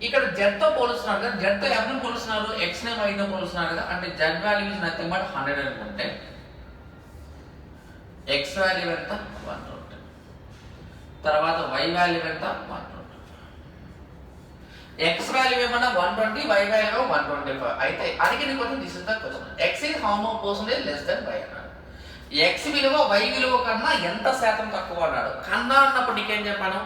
ఇక్కడ z తో పోలుస్తున్నారు కదా. z తో ఎవరిని పోలుస్తున్నారు? x ని y తో పోలుస్తున్నారు కదా. అంటే z value is nothing but 100 అనుకుంటే x వాల్యూ ఎంత? 120. తర్వాత y వాల్యూ ఎంత? 120. x వాల్యూ ఏమన్నా 120, y వాల్యూ 125. అయితే అడిగిన question this is the question. x is how much percentage less than y అన్నాడు. x విలువ y విలువ కన్నా ఎంత శాతం తక్కువ అన్నాడు. కన్నా అన్నప్పుడు నీకేం చెప్పాను?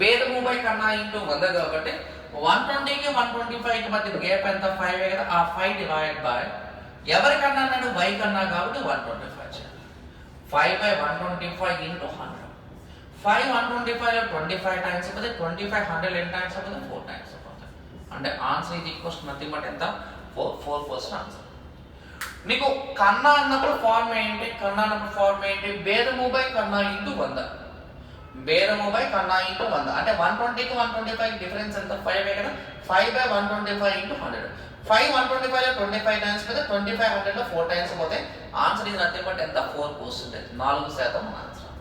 భేదము బై కన్నా ఇంటూ 100 కాబట్టి 120 కి 125 కి మధ్య గ్యాప్ ఎంత? 5 కదా. ఆ 5 డివైడ్ బై ఎవరికన్నా అన్నాడు? y కన్నా కాబట్టి 125 చేయాలి. 5 బై 125 ఇంటూ 100. 5 125 లో 25 టైమ్స్ అయిపోతే 25 100 ఎన్ని టైమ్స్ అయిపోతే 4 టైమ్స్ అయిపోతుంది. అంటే ఆన్సర్ ఇది ఈక్వల్స్ నథింగ్ బట్ ఎంత? 4% ఆన్సర్. నీకు కన్నా అన్నప్పుడు ఫార్మ్ ఏంటి? కన్నా అన్నప్పుడు ఫార్మ్ ఏంటి? భేదము బై కన్నా ఇంటూ 100. భేదము బై కన్నా ఇంటూ 100. అంటే 120 కి 125 డిఫరెన్స్ ఎంత? 5 కదా. 5 బై 125 ఇంటూ 100. 5 125 లో 25 టైమ్స్ పోతే 25 100 లో 4 టైమ్స్ పోతే ఆన్సర్ ఇది నథింగ్ బట్ ఎంత? 4%. 4% ఆన్సర్.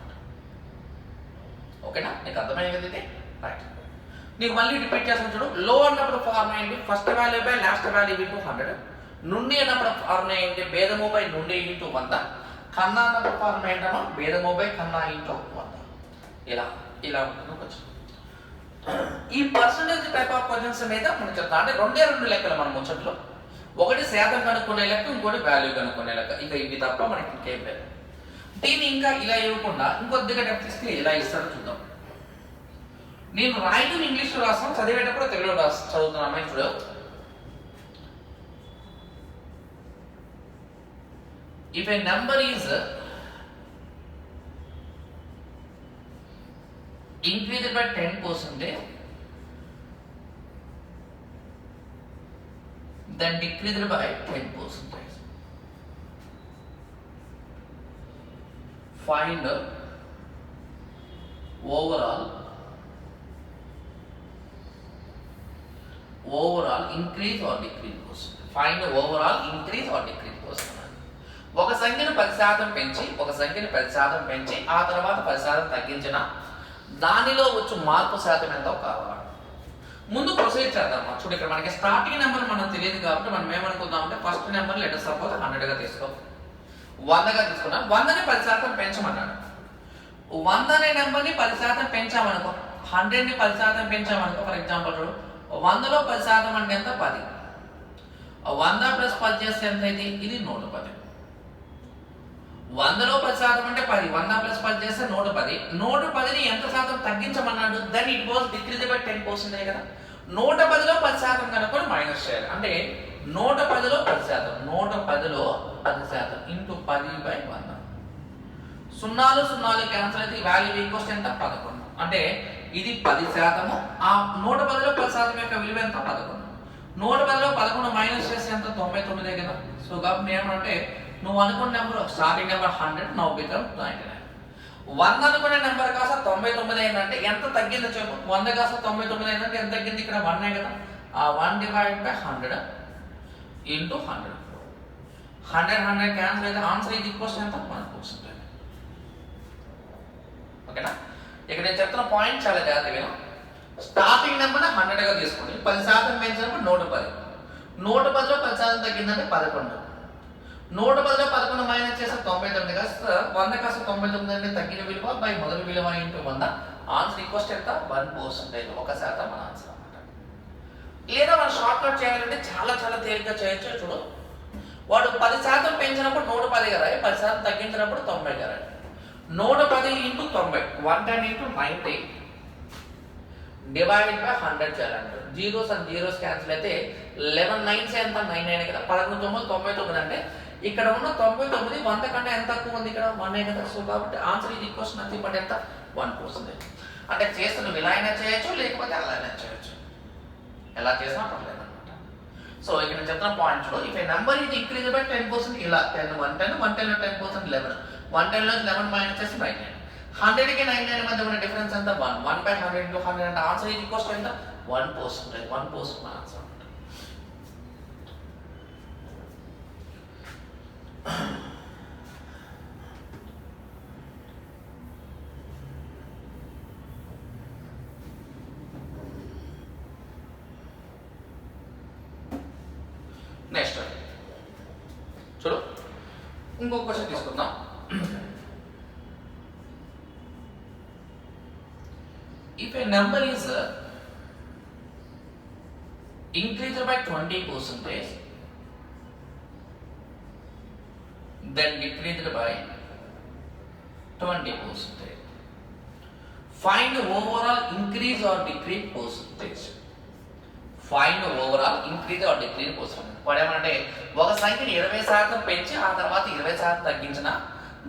ఓకేనా? నీకు అర్థమైంది కదా ఇది? రైట్. నీకు మళ్ళీ రిపీట్ చేస్తాను చూడు. లో అన్నప్పుడు ఫార్మ్ ఏంటి? First value by last value into 100. నుండి అన్నప్పుడు ఫార్మ్ ఏంటి? భేదము బై నుండి ఇంటూ 100. కన్నా అన్నప్పుడు ఫార్మ్ ఏంటమ్మా? భేదము బై కన్నా ఇంటూ 100. ఇలా ఉంటుంది కొంచెం. ఈ పర్సంటేజ్ టైప్ ఆఫ్ క్వశ్చన్స్ మీద మనం చెప్తాం. అంటే 2 లెక్కలు మన ముచ్చట్లో. ఒకటి శాతం కనుక్కునే లెక్క, ఇంకోటి వాల్యూ కనుక్కునే లెక్క. ఇక ఇవి తప్ప మనకి ఇంకేం లేదు. దీన్ని ఇంకా ఇలా ఇవ్వకుండా ఇంకొద్దిగా డెప్త్ ఇస్తే ఇలా ఇస్తారో చూద్దాం. నేను రాయటం ఇంగ్లీష్లో రాస్తాను, చదివేటప్పుడు తెలుగులో చదువుతున్నా. అమ్మాయి చూడు, if a number is increased by 10%, then decreased by 10%. Find overall increase or decrease percent. Find overall increase or decrease percent. ఒక సంఖ్యను 10% పెంచి, ఒక సంఖ్యను 10% పెంచి ఆ తర్వాత 10% తగ్గించిన దానిలో వచ్చే మార్పు శాతం ఎంతో కావాలి. ముందు ప్రొసీడ్ చేద్దాం. చూడు, ఇక్కడ మనకి స్టార్టింగ్ నెంబర్ మనం తెలియదు కాబట్టి మనం ఏమనుకుందాం అంటే ఫస్ట్ నెంబర్ లెటర్ సపోజ్ 100గా తీసుకో, 100గా తీసుకున్నా. 100ని 10% పెంచమన్నాడు. 100 అనే నెంబర్ని 10% పెంచామనుకో, 100ని 10% పెంచామనుకో. ఫర్ ఎగ్జాంపుల్ చూడు, 100లో 10% అంటే ఎంత? 10. 100 ప్లస్ 10 చేస్తే ఎంత ఇది? ఇది 110. 100లో 10% అంటే 10, 100 ప్లస్ 10 చేస్తే 110. 110ని ఎంత శాతం తగ్గించమన్నాడు? Then it was decrease by 10% కదా. 110లో 10% కనుక్కొని మైనస్ చేయాలి. అంటే 110లో 10%, 110లో 10% ఇంటూ 10/100. సున్నాలు సున్నాలు క్యాన్సిల్ అయితే వాల్యూ ఈక్వల్స్ ఎంత? 11. అంటే ఇది 10%. ఆ 110లో 10% యొక్క విలువ ఎంత? 11. 110లో 11 మైనస్ చేస్తే ఎంత? 99 కదా. సో కాబట్టి ఏమంటే నువ్వు అనుకున్న number starting number 100 now become 99. 100 అనుకునే నెంబర్ కాస్త 99 అయిందంటే ఎంత తగ్గిందో చెప్పు. 100 కాస్త 99 అయిందంటే ఎంత తగ్గింది? ఇక్కడ 1 కదా. ఆ 1/100 ఇంటూ 100. 100 క్యాన్సిల్ అయితే ఆన్సర్ ఇది ఈక్వల్స్ ఎంత? 1%. ఓకేనా? ఇక్కడ నేను చెప్తున్న పాయింట్ చాలా జాగ్రత్తగా. స్టార్టింగ్ నెంబర్ 100గా తీసుకోండి, 10% పెంచినప్పుడు 110. 110లో 10% తగ్గిందంటే 11. 110లో 11 మైనస్ చేస్తే 99 కాస్త 100 కాస్త 99 అంటే తగ్గిన విలువ బై మొదటి విలువ ఇంటూ 100. ఆన్సర్ ఈక్వల్స్ ఎంత? 1%, 1% మన ఆన్సర్ అన్నమాట. లేదా మనం షార్ట్ కట్ చేయాలంటే చాలా చాలా తేలిగ్గా చేయొచ్చు. చూడు, వాడు 10% పెంచినప్పుడు 110 కదా, 10% తగ్గించినప్పుడు 90 కదా. 110 ఇంటూ 90, 110 ఇంటూ 90 డివైడ్ బై 100 చేయాలంటారు. జీరోస్ అండ్ జీరోస్ క్యాన్సిల్ అయితే 11 9 ఎంత? 99 కదా. 11 9 99 అంటే ఇక్కడ ఉన్న 99 100 కంటే ఎంత తక్కువ ఉంది? ఇక్కడ 1 కదా. సో కాబట్టి ఆన్సర్ ఇది ఈక్వల్స్ నథింగ్ బట్ ఎంత? 1%. అంటే చేస్తే నువ్వు ఇలా అయినా చేయొచ్చు, లేకపోతే అలా అయినా చేయొచ్చు. ఎలా చేసినా పర్లేదు అనమాట. సో ఇక్కడ నేను చెప్తున్న పాయింట్ చూడు, ఇఫ్ ఏ నెంబర్ ఇది ఇంక్రీజ్ బై 10%, ఇలా 10 110, 110లో 10% 11, 110లో 11 మైనస్ చేసి 99. 100కి 99 మధ్య ఉన్న డిఫరెన్స్ ఎంత? 1. 1/100 ఇంటూ 100 అంటే ఆన్సర్ ఇది ఈక్వల్స్ ఎంత? 1%. 1% మన ఆన్సర్. నెక్స్ట్ చూడు, ఇంకొక క్వశ్చన్ తీసుకుందాం. If a number is increased by 20%, then decreased by 20%. Find overall increase or decrease percentage. Find overall increase or decrease percentage. వాడేమంటే ఒక సంఖ్యని 20% పెంచి ఆ తర్వాత 20% తగ్గించిన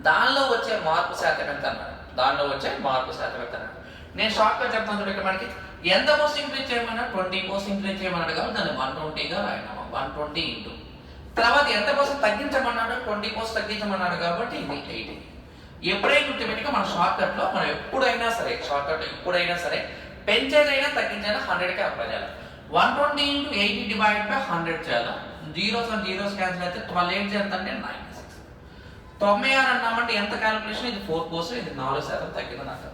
దానిలో వచ్చే మార్పు శాతం ఎంత అన్నాడు. దానిలో వచ్చే మార్పు శాతం ఎంత అన్నాడు. నేను షార్ట్ గా చెప్తాను చూడండి. మనకి ఎంత పోస్ట్ ఇంక్రీజ్ చేయమన్నా 20 పోస్ట్ ఇంక్రీజ్ చేయమన్నాడు కాబట్టి దాన్ని 120గా రాయడం. 120 ఇంటూ తర్వాత ఎంత పోస్ట్ తగ్గించమన్నాడు? 20 పోస్ట్ తగ్గించమన్నాడు కాబట్టి ఇది 80. ఎప్పుడైనా గుర్తుపెట్టుగా మన షార్ట్ కట్ లో మనం ఎప్పుడైనా సరే షార్ట్ కట్ ఎప్పుడైనా సరే పెంచేదైనా తగ్గించైనా 100కి అప్లై చేయాలి. 120 ఇంటూ 80 డివైడ్ బై 100 చేయాలి. జీరోస్ అండ్ జీరోస్ క్యాన్సిల్ అయితే 12 8 ఎంత అంటే 96. 96 అన్నామంటే ఎంత క్యాలిక్యులేషన్? ఇది 4%, ఇది 4% తగ్గిందని అర్థం.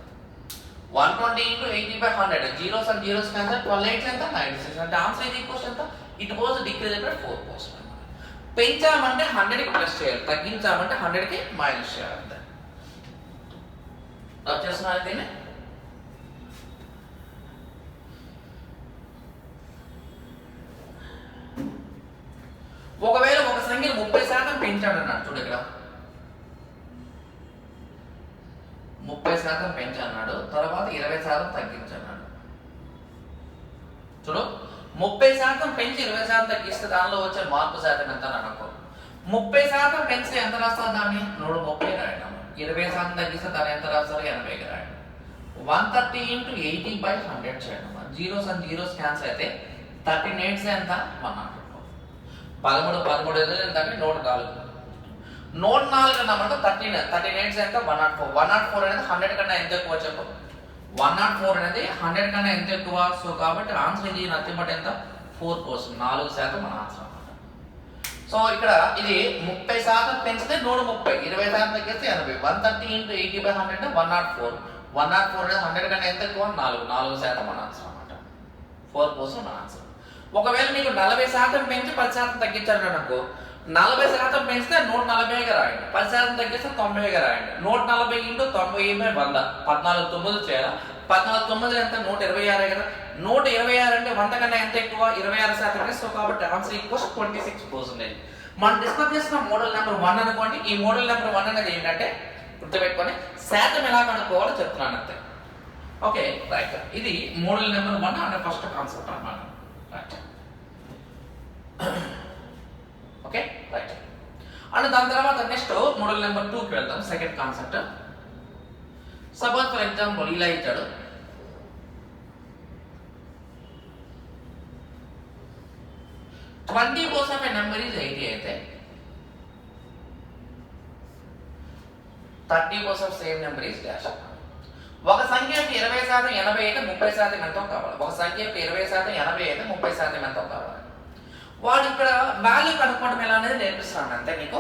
120 into 80 by 100, zeros and zeros cancel 12 8 ఎంత? 96. అంటే ఆన్సర్ ఇది ఈక్వల్స్ ఎంత? It was decrease by 4%. పెంచామంటే 100కి ప్లస్ చేయాలి, తగ్గించామంటే 100కి మైనస్ చేయాలి. అంతే. వచ్చేస్తున్నారు దీన్ని. పెంచాడు అన్నాడు. చూడు ఇక్కడ 30% పెంచన్నాడు, తర్వాత 20% తగ్గించన్నాడు. చూడు 30% పెంచి 20% తగ్గిస్తే దానిలో వచ్చే మార్పు శాతం ఎంత అని అనుకో. 30% పెంచితే ఎంత రాస్తారు దాన్ని? 130 రాయడం. 20% తగ్గిస్తే దాన్ని ఎంత రాస్తారు? 80 రాయడం. 130 × 80/100 చేయడం. జీరోస్ అండ్ జీరోస్ క్యాన్సిల్ అయితే 38 ఎంత? 104. 13 ఏంటంటే 104. 104 అన్నమాట 38 ఎంత? 104. 104 అనేది 100 కన్నా ఎంత ఎక్కువ చెప్పు? 104 అనేది 100 కన్నా ఎంత ఎక్కువ? సో కాబట్టి ఆన్సర్ ఇది నథింగ్ బట్ ఎంత? 4%. 4% మన ఆన్సర్ అన్నమాట. సో ఇక్కడ ఇది 30% పెంచితే 130, 20% తగ్గిస్తే 80. 130 × 80/100 అంటే 104. 104 అనేది 100 కన్నా ఎంత ఎక్కువ? 4% మన ఆన్సర్ అన్నమాట. 4% మన ఆన్సర్. ఒకవేళ మీకు 40% పెంచి 10% తగ్గించారు అనుకో, 40% పెంచితే 140గా రాయండి, 10% తగ్గిస్తే 90గా రాయండి. 140 × 90/100 14 9 చేయాలి. 14 9 ఎంత? 126 కదా. 126 అంటే 100 కన్నా ఎంత ఎక్కువ? 26%. సో కాబట్టి ఆన్సర్ ఈక్వల్స్ 26%. మనం డిస్కస్ చేసిన మోడల్ నెంబర్ 1 అనుకోండి. ఈ మోడల్ నెంబర్ 1 అనేది ఏంటంటే గుర్తుపెట్టుకొని శాతం ఎలా కనుక్కోవాలో చెప్తున్నాను అంతే. Okay right. ఇది మోడల్ నెంబర్ 1 అంటే ఫస్ట్ కాన్సెప్ట్ అన్నమాట. రైట్. Okay right. అండ్ దాని తర్వాత నెక్స్ట్ మోడల్ నెంబర్ 2 కి వెళ్దాం. Second concept. Suppose for example ఇలా ఇచ్చాడు. ట్వంటీ కోసం ఏ నెంబర్ ఈజ్ 80 అయితే 30 కోసం సేమ్ నెంబర్ ఈజ్ డాష్. ఒక సంఖ్యకి 20% 80 అయితే 30% ఎంతో కావాలి. ఒక సంఖ్యకి 20% 80 అయితే 30% ఎంతో కావాలి. వాడు ఇక్కడ వాల్యూ కనుక్కోవడం ఎలా అనేది నేర్పిస్తున్నాడు అంతే నీకు.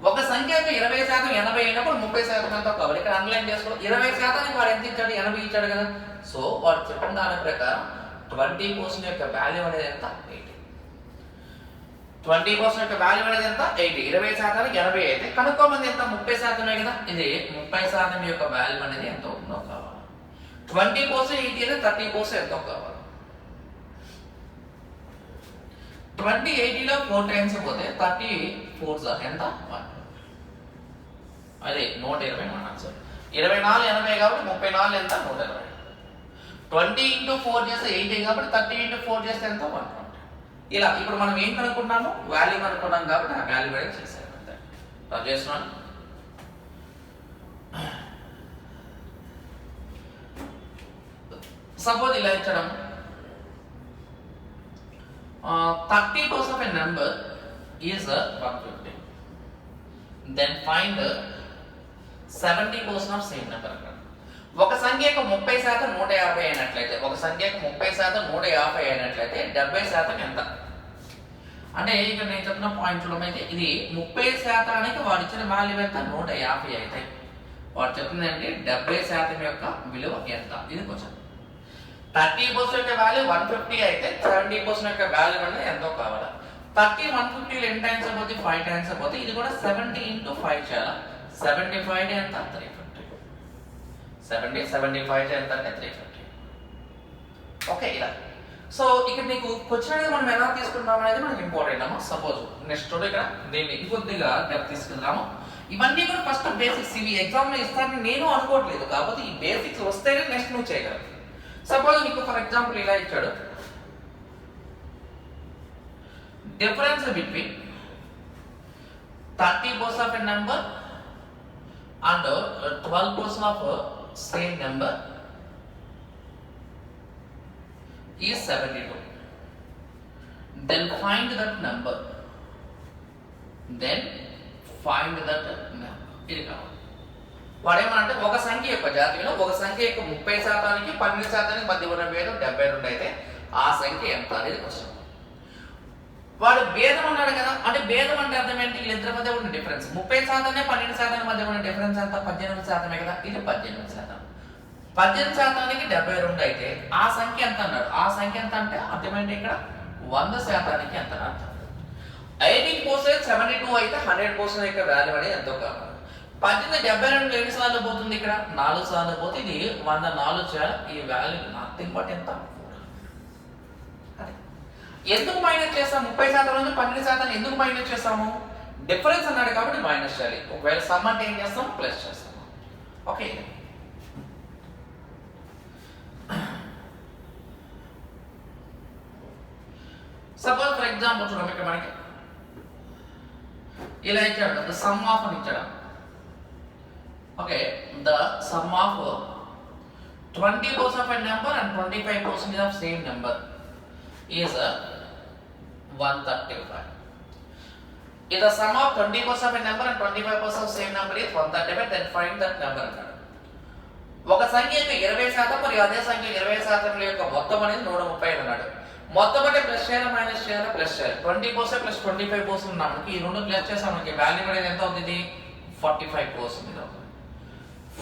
ఒక సంఖ్యకి 20% 80 అయినప్పుడు 30% ఎంతో కావాలి. ఇక్కడ అండర్లైన్ చేసుకో. 20% వాడు ఎంత ఇచ్చాడు? 80 ఇచ్చాడు కదా. సో వాడు చెప్పిన దాని ప్రకారం 20% యొక్క వాల్యూ అనేది ఎంత? 80. 20% యొక్క వాల్యూ అనేది ఎంత? 80. 20% 80 అయితే కనుక్కోమంది ఎంత? 30% కదా. ఇది 30% యొక్క వాల్యూ అనేది ఎంత ఉందో కావాలి. 20% 80 అయితే 30% ఎంతో కావాలి. 20 80లో 4 టైమ్స్ పోతే 30 4s ఎంత? 1. అదే 120 మన ఆన్సర్. 24 80 కాబట్టి 34 ఎంత? 120. 20 × 4 చేస్తే 80 కాబట్టి 30 × 4 చేస్తే ఎంత? 120. ఇలా ఇప్పుడు మనం ఏం కనుక్కున్నాము? వాల్యూ కనుక్కున్నాం కాబట్టి ఆ వాల్యూ అనేది చేసాము అంతే. రన్ చేస్తున్నాను. సపోజ్ ఇలా ఇచ్చడం 30% of a number is 150. Then find 70% of same number. ఒక సంఖ్యకు 30% 150 అయినట్లయితే, ఒక సంఖ్యకు 30% 150 అయినట్లయితే 70% ఎంత? అంటే ఇక్కడ నేను చెప్పిన పాయింట్ చూడమైతే ఇది 30%కి వాడు ఇచ్చిన వాల్యూ ఎంత? 150 అయితే వాడు చెప్తుంది అంటే 70% యొక్క విలువ ఎంత? ఇది క్వశ్చన్. 30% యొక్క వాల్యూ 150 అయితే 70% యొక్క వాల్యూ అనేది ఎంతో కావాలి. 30 150 ఎన్ని టైమ్స్ అయిపోతుంది? 5 టైమ్స్ అయిపోతుంది. ఇది కూడా 70 × 5 చేయాలి. 75 ఎంత? 350. 75 ఎంత అంటే 350. ఓకే ఇలా. సో ఇక్కడ నీకు క్వశ్చన్ అనేది మనం ఎలా తీసుకుంటాం అనేది మనకి ఇంపార్టెంట్ అమ్మా. సపోజ్ నెక్స్ట్ ఇక్కడ దీన్ని ఇంకొద్దిగా డెప్త్ తీసుకుందాము. ఇవన్నీ కూడా ఫస్ట్ బేసిక్స్. ఇవి ఎగ్జామ్లో ఇస్తారని నేను అనుకోవట్లేదు, కాకపోతే ఈ బేసిక్స్ వస్తేనే నెక్స్ట్ నువ్వు చేయగలవు. సపోజ్ నీకు ఫర్ ఎగ్జాంపుల్ ఇలా ఇచ్చాడు. Difference between 30% of a number and 12% of same number is 72. Then find that number. ఇది కావాలి. వాడేమంటే ఒక సంఖ్య యొక్క జాతీయంలో ఒక సంఖ్య యొక్క 30%కి 12% మధ్య ఉన్న భేదం 72 అయితే ఆ సంఖ్య ఎంత అనేది క్వశ్చన్. వాడు భేదం అన్నాడు కదా. అంటే భేదం అంటే అర్థం ఏంటి? వీళ్ళిద్దరి మధ్య ఉన్న డిఫరెన్స్ 30% 12% మధ్య ఉన్న డిఫరెన్స్ ఎంత? 18% కదా. ఇది 18%. 18%కి 72 అయితే ఆ సంఖ్య ఎంత అన్నాడు? ఆ సంఖ్య ఎంత అంటే అర్థం ఏంటి? ఇక్కడ 100%కి ఎంత అర్థం. 80% 72 అయితే 100% యొక్క వాల్యూ అనేది ఎంతో కావాలి. 1872 ఎన్ని సార్లు పోతుంది? ఇక్కడ 4 సార్లు పోతే ఇది 104 చేయాలి. ఈ వాల్యూ నథింగ్ బట్ ఎంత? ఎందుకు మైనస్ చేస్తాం? 30% నుంచి 12% ఎందుకు మైనస్ చేస్తాము? డిఫరెన్స్ అన్నాడు కాబట్టి మైనస్ చేయాలి. ఒకవేళ సమ్ అంటే ఏం చేస్తాం, ప్లస్ చేస్తాం. ఓకే, సపోజ్ ఫర్ ఎగ్జాంపుల్ చూడండి, ఇక్కడ మనకి ఇలా ఇచ్చాడు, ద సమ్ ఆఫ్ అని ఇచ్చాడు. Okay, the sum of 20% of a number and 25% of same number is 135. If the sum of 20% of a number and 25% of same number is 135, then find that number అన్నాడు. ఒక సంఖ్య యొక్క 20% మరియు అదే సంఖ్య 20% యొక్క మొత్తం అనేది 135 అన్నాడు. మొత్తం అంటే ప్లస్ చేయాలి, మైనస్ చేయాలి, ప్లస్ చేయాలి. 20% ప్లస్ 25% ఉన్నాం, మనకి ఈ రెండు ప్లస్ చేసాం, మనకి వాల్యూ అనేది ఎంత అవుతుంది, 45% ఇది అవుతుంది.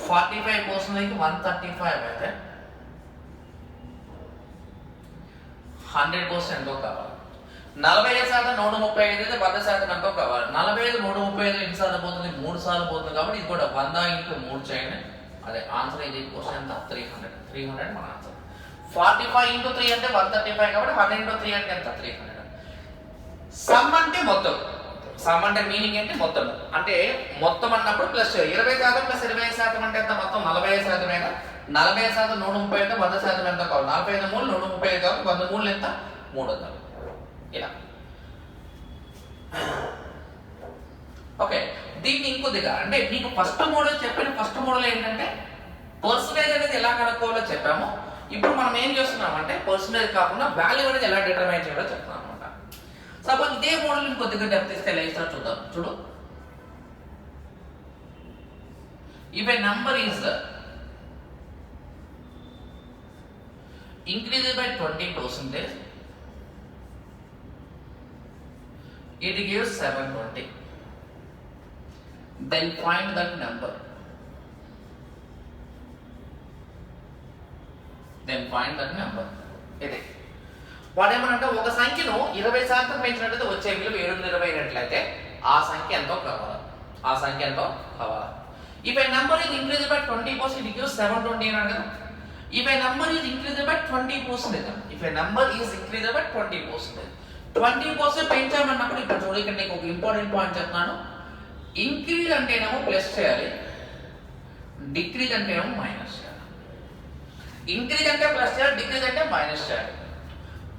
45% 135 అయితే 100% ఎంతో కావాలి. 45% 135 అయితే 100% ఎంతో కావాలి. 45 135 ఎన్ని సార్లు పోతుంది, 3 సార్లు పోతుంది. కాబట్టి ఇది కూడా 100 × 3 చేయండి. అదే ఆన్సర్ ఇది క్వశ్చన్ ఎంత, 300 మన ఆన్సర్. 45 × 3 అంటే 135 కాబట్టి 100 × 3 అంటే ఎంత, 300. సమ్ అంటే మొత్తం, సమ్ అంటే మీనింగ్ ఏంటి, మొత్తం. అంటే మొత్తం అన్నప్పుడు ప్లస్ 20% ప్లస్ 20% అంటే ఎంత, మొత్తం 45%. 40% 130 అంటే 100% ఎంత కావాలి, 45 మూలు 130 కాబట్టి 100 మూలు ఎంత, 300. ఇలా. ఓకే, దీన్ని ఇంకొద్దిగా అంటే నీకు ఫస్ట్ మోడల్ చెప్పిన ఫస్ట్ మోడల్ ఏంటంటే పర్సంటేజ్ అనేది ఎలా కనుక్కోవాలో చెప్పాము. ఇప్పుడు మనం ఏం చేస్తున్నాం అంటే పర్సంటేజ్ కాకుండా వాల్యూ అనేది ఎలా డిటర్మైన్ చేయాలో చెప్తున్నాం అనమాట. సపోజ్ ఇదే మోడల్ ఇంకొద్దిగా డెప్త్ ఇస్తే ఎలా ఇస్తారో చూద్దాం. చూడు, if a number is increased by 20%, it gives 720. Then find that number. ఇది వాడేమనంటే ఒక సంఖ్యను 20% పెంచినట్లయితే వచ్చే విలువ 720 అయినట్లయితే ఆ సంఖ్య ఎంతో కావాలి, If a number is increased by 20%, it gives 720 అన్నాడు కదా. If a number is increased by 20%, if a number is increased by 20%, 20% పెంచామన్నప్పుడు ఇక్కడ చూడు, ఇక్కడ నీకు ఒక ఇంపార్టెంట్ పాయింట్ చెప్తున్నాను. ఇంక్రీజ్ అంటేనేమో ప్లస్ చేయాలి, డిక్రీజ్ అంటేనేమో మైనస్ చేయాలి. ఇంక్రీజ్ అంటే ప్లస్ చేయాలి, డిక్రీజ్ అంటే మైనస్ చేయాలి.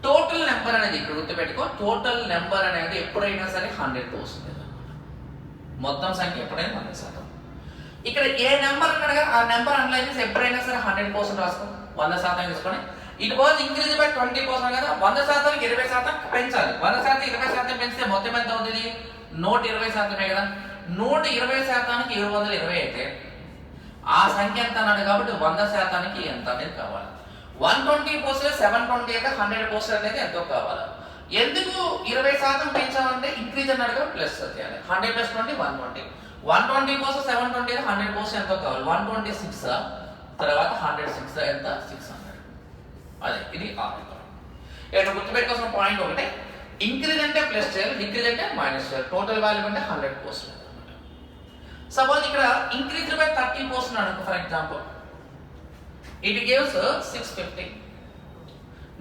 టోటల్ నెంబర్ అనేది ఇక్కడ గుర్తుపెట్టుకో, టోటల్ నెంబర్ అనేది ఎప్పుడైనా సరే 100%. మొత్తం సంఖ్య ఎప్పుడైనా 100%. ఇక్కడ ఏ నెంబర్ అన్నాడు కదా, ఆ నెంబర్ అనలైజ్ చేసి ఎప్పుడైనా సరే 100% రాసుకో, 100% తీసుకొని. ఇట్ వాజ్ ఇంక్రీజ్ బై 20% కదా, 100% 20% పెంచాలి. 100% 20% పెంచితే మొత్తం ఎంత అవుతుంది, 120% కదా. 120% 720 అయితే ఆ సంఖ్య ఎంత అన్నాడు కాబట్టి 100% ఎంత అనేది కావాలి. 120% 720 అయితే 100% అనేది ఎంతో కావాలి. ఎందుకు 20% పెంచాలంటే ఇంక్రీజ్ అన్నాడు కదా, ప్లస్ చేయాలి. 100 + 20 120. 120% 720 అయితే 100% ఎంతో కావాలి. 126 తర్వాత 106 ఎంత, 600. అదే ఇది ఆర్డర్. ఇక్కడ గుర్తుపెట్టుకోవాల్సిన పాయింట్ ఒకటే, ఇంక్రీజ్ అంటే ప్లస్ చేయాలి, డిక్రీజ్ అంటే మైనస్ చేయాలి. టోటల్ వాల్యూ అంటే 100%. సపోజ్ ఇక్కడ ఇంక్రీజ్ బై 30% అనుకో, for example it gives 650.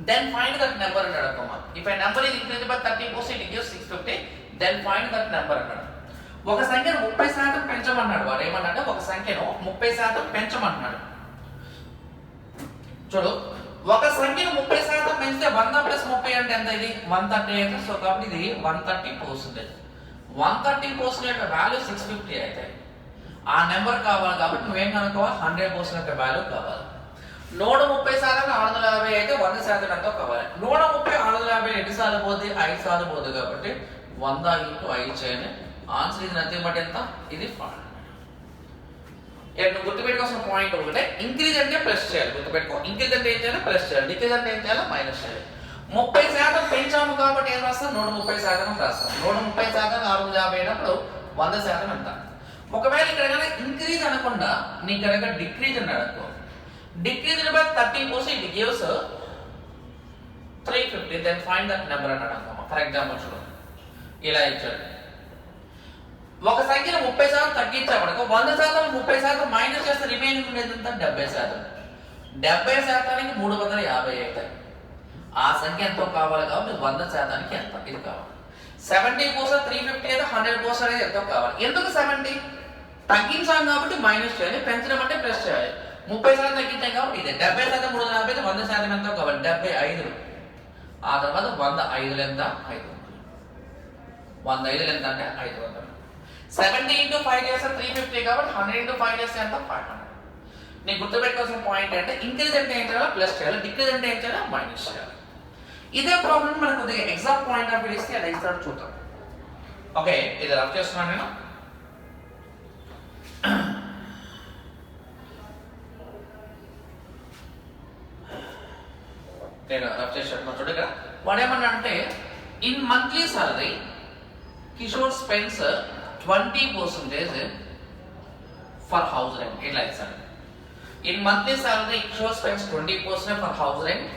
Then find that number అన్నాడు అమ్మా. If a number is increased by 30%, it gives 650. Then find that number అన్నాడు. ఒక సంఖ్యను 30% పెంచమన్నాడు. వాడు ఏమన్నాడు, ఒక సంఖ్యను 30% పెంచమన్నాడు. చూడు, ఒక సంఖ్యను 30% పెంచితే 100 + 30 అంటే ఎంత, ఇది 130 అయితే. సో కాబట్టి ఇది 130%. 130% యొక్క వాల్యూ 650 అయితే ఆ నెంబర్ కావాలి కాబట్టి నువ్వేం కనుక్కోవాలి, 100% యొక్క వాల్యూ కావాలి. 130% 650 అయితే 100% ఎంతో కావాలి. 130 650 ఎన్ని సార్లు పోతుంది, 5 సార్లు పోతుంది కాబట్టి 100 × 5 చేయండి. ఆన్సర్ ఇది నథింగ్ బట్ ఎంత, ఇది 500. నువ్వు గుర్తుపెట్టుకోవాల్సిన పాయింట్ ఒకటే, ఇంక్రీజ్ అంటే ప్లస్ చేయాలి. గుర్తుపెట్టుకో, ఇంక్రీజ్ అంటే ఏం చేయాలి, ప్లస్ చేయాలి. డిక్రీజ్ అంటే ఏం చేయాలి, మైనస్ చేయాలి. 30% పెంచాము కాబట్టి ఏం రాస్తాం, 130% రాస్తాం. 130% 650 అయినప్పుడు 100% ఎంత. ఒకవేళ ఇక్కడ కనుక ఇంక్రీజ్ అనకుండా నీ కనుక డిక్రీజ్ అన్నాడు అనుకో, decrease by 30% it gives 350. Then find that number అన్నాడు అనుకో. ఫర్ ఎగ్జాంపుల్ చూడు, ఇలా ఇచ్చాడు, ఒక సంఖ్యను 30% తగ్గించామనుకో, 100% 30% మైనస్ చేస్తే రిమైనింగ్ ఉండేది ఎంత, 70%. 70% 350 అవుతాయి. ఆ సంఖ్య ఎంతో కావాలి కాబట్టి 100% ఎంత, ఇది కావాలి. 70% 350 అయితే 100% అనేది ఎంతో కావాలి. ఎందుకు 70? తగ్గించాం కాబట్టి మైనస్ చేయాలి, పెంచడం అంటే ప్లస్ చేయాలి. 30% తగ్గించాం కాబట్టి ఇది 70% 340 100% ఎంతో కావాలి 75. ఆ తర్వాత 105 ఎంత? 500. 105 ఎంత అంటే 500. 70 into 5 చేస్తే 350 కాబట్టి 100 into 5 చేస్తే ఎంత? 500. నేను గుర్తుపెట్టుకోవాల్సిన పాయింట్ అంటే ఇంక్రీజ్ అంటే ఏం చేయాలి? ప్లస్ చేయాలి, డిక్రీజ్ అంటే ఏం చేయాలి? మైనస్ చేయాలి. ఇదే ప్రాబ్లం మనకు కొద్దిగా ఎగ్జామ్ పాయింట్ ఆఫ్ వ్యూ ఇస్తే ఎలా ఇస్తాడో చూద్దాం. ఓకే, ఇది రఫ్ చేస్తున్నాను నేను. రఫ్ చేసేటప్పుడు చూడు ఇక్కడ వాడు ఏమన్నా అంటే in monthly salary Kishore spends 20% for house rent. ఇట్లా ఇస్తాడు. In monthly salary Kishore spends 20% for house rent,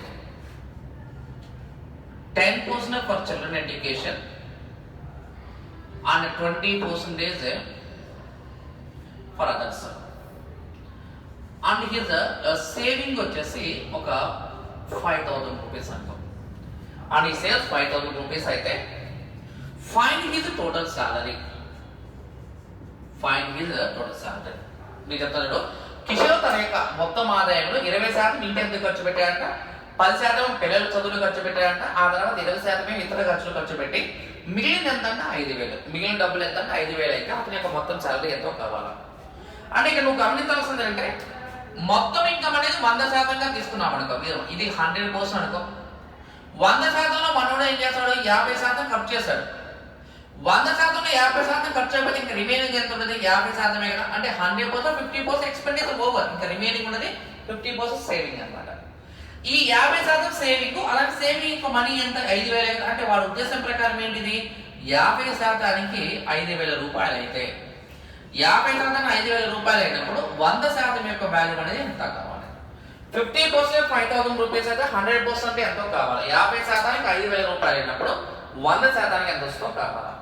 10% for children education and 20% for others. And his saving వచ్చేసి ఒక 5,000 rupees అనుకో. And he saves 5,000 rupees అయితే find his total salary. Find his total salary. మీకు చెప్తాను, కిషోర్ తన యొక్క మొత్తం ఆదాయంలో 20% ఇంటి ఖర్చు పెట్టాడంట, 10% పిల్లల చదువులు ఖర్చు పెట్టారంట, ఆ తర్వాత 20% ఇతర ఖర్చులు ఖర్చు పెట్టి మిగిలిన ఎంత అంటే 5,000. మిగిలిన డబ్బులు ఎంత అంటే 5,000 అయితే అతని యొక్క మొత్తం సాలరీ ఎంతో కావాలా అంటే ఇక్కడ నువ్వు గమనించాల్సింది అంటే మొత్తం ఇన్కమ్ అనేది 100%గా తీసుకున్నాం అనుకో. ఇది 100% అనుకో. 100%లో మనోడు ఏం చేస్తాడు? 50% ఖర్చు చేస్తాడు. 100%లో 50% ఖర్చు అయిపోతే ఇంకా రిమైనింగ్ ఎంత ఉంటుంది? 50% కదా. అంటే 100% 50% ఎక్స్పెండిచర్ ఓవర్, ఇంకా రిమైనింగ్ ఉన్నది 50% సేవింగ్ అన్నమాట. ఈ 50% సేవింగ్, అలాగే సేవింగ్ మనీ ఎంత? 5,000. అంటే వాడి ఉద్దేశం ప్రకారం ఏంటిది? 50%కి 5,000 రూపాయలు అయితే 50% 5,000 రూపాయలు అయినప్పుడు 100% యొక్క వాల్యూ అనేది ఎంత కావాలి? 50% 5,000 రూపీస్ అయితే 100% ఎంతో కావాలి? 50%కి 5,000 రూపాయలు అయినప్పుడు 100% ఎంత వస్తుందో కావాలి.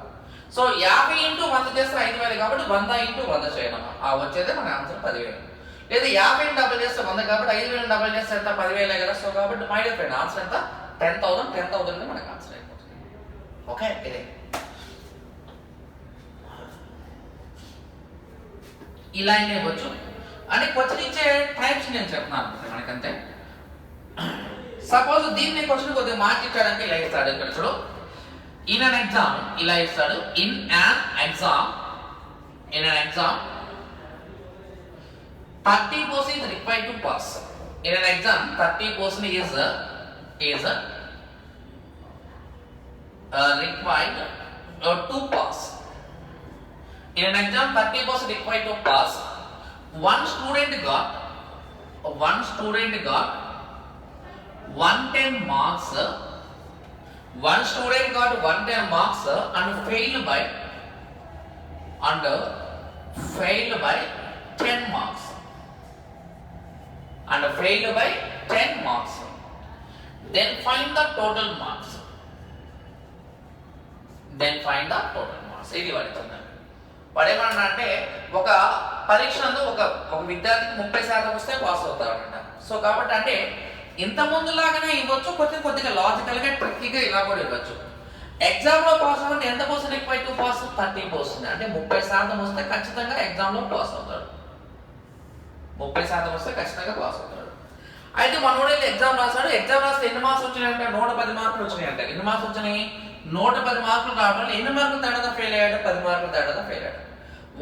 సో 50 into 100 చేస్తే 5,000 కాబట్టి 100 into 100 చేయడం, ఆ వచ్చేది మన ఆన్సర్ 10,000. లేదా 50 డబుల్ చేస్తే 100 కాబట్టి 5,000 డబుల్ చేస్తే ఎంత? 10,000 కదా. సో కాబట్టి మై డియర్ ఫ్రెండ్ ఆన్సర్ ఎంత? 10,000. 10,000 మనకు ఆన్సర్ అయిపోతుంది. ఓకే, ఇదే ఇలా అయినా ఇవ్వచ్చు. అంటే క్వశ్చన్ ఇచ్చే టైప్స్ నేను చెప్తున్నాను మనకంతే. సపోజ్ దీన్ని క్వశ్చన్ కొద్దిగా మార్చి ఇచ్చడానికి ఇలా ఇస్తాడు. ఇక్కడ చూడు, ఇన్ అన్ ఎగ్జామ్ ఇలా ఇస్తాడు. In an exam 30% is required to pass. In an exam, 30% is required to pass. In an exam, 30% required to pass. One student got 110 marks. One student got 110 marks and failed by 10 marks. And failed by 10 marks. Then find the total marks. ఇది వాడేమన్నా అంటే ఒక పరీక్షలో ఒక విద్యార్థికి 30% వస్తే pass అవుతారంట. So కాబట్టి అంటే ఇంత ముందులాగానే ఇవ్వచ్చు, కొద్దిగా లాజికల్ గా ట్రిక్కీగా ఇలా కూడా ఇవ్వచ్చు. ఎగ్జామ్ లో పాస్ అవ్వండి ఎంత పర్సెంట్ రిక్వైర్డ్ టు పాస్? 30%. అంటే 30% వస్తే ఖచ్చితంగా ఎగ్జామ్ లో పాస్ అవుతాడు. 30% వస్తే ఖచ్చితంగా పాస్ అవుతాడు. అయితే మనోడు ఎగ్జామ్ రాశాడు. ఎగ్జామ్ రాస్తే ఎన్ని మార్క్స్ వచ్చినాయంటే 110 మార్కులు వచ్చినాయంట. ఎన్ని మార్క్స్ వచ్చినాయి? 110 మార్కులు రావడం. ఎన్ని మార్కులు తేడాగా ఫెయిల్ అయ్యాడు? 10 మార్కులు తేడాగా ఫెయిల్ అయ్యాడు.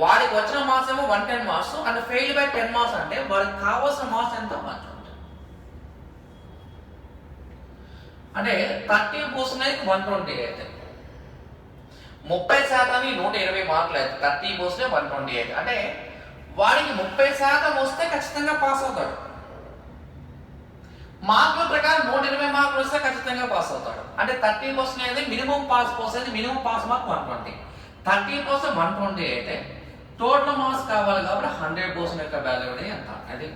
వాడికి వచ్చిన మార్క్స్ ఏమో 110 marks and fail by 10 marks. అంటే వాడికి కావాల్సిన మార్క్స్ ఎంత? 120. అంటే 30% 120 అయితే 30% 120 మార్కులు అయితే 30% 128. అంటే వాడికి 30% వస్తే ఖచ్చితంగా పాస్ అవుతాడు. మార్కుల ప్రకారం 120 మార్కులు వస్తే ఖచ్చితంగా పాస్ అవుతాడు. అంటే 30% అనేది మినిమం పాస్ పోసేది. Minimum pass mark 120. 30% 120 అయితే టోటల్ మార్క్స్ కావాలి కాబట్టి 100% యొక్క వాల్యూ అనేది ఎంత? అది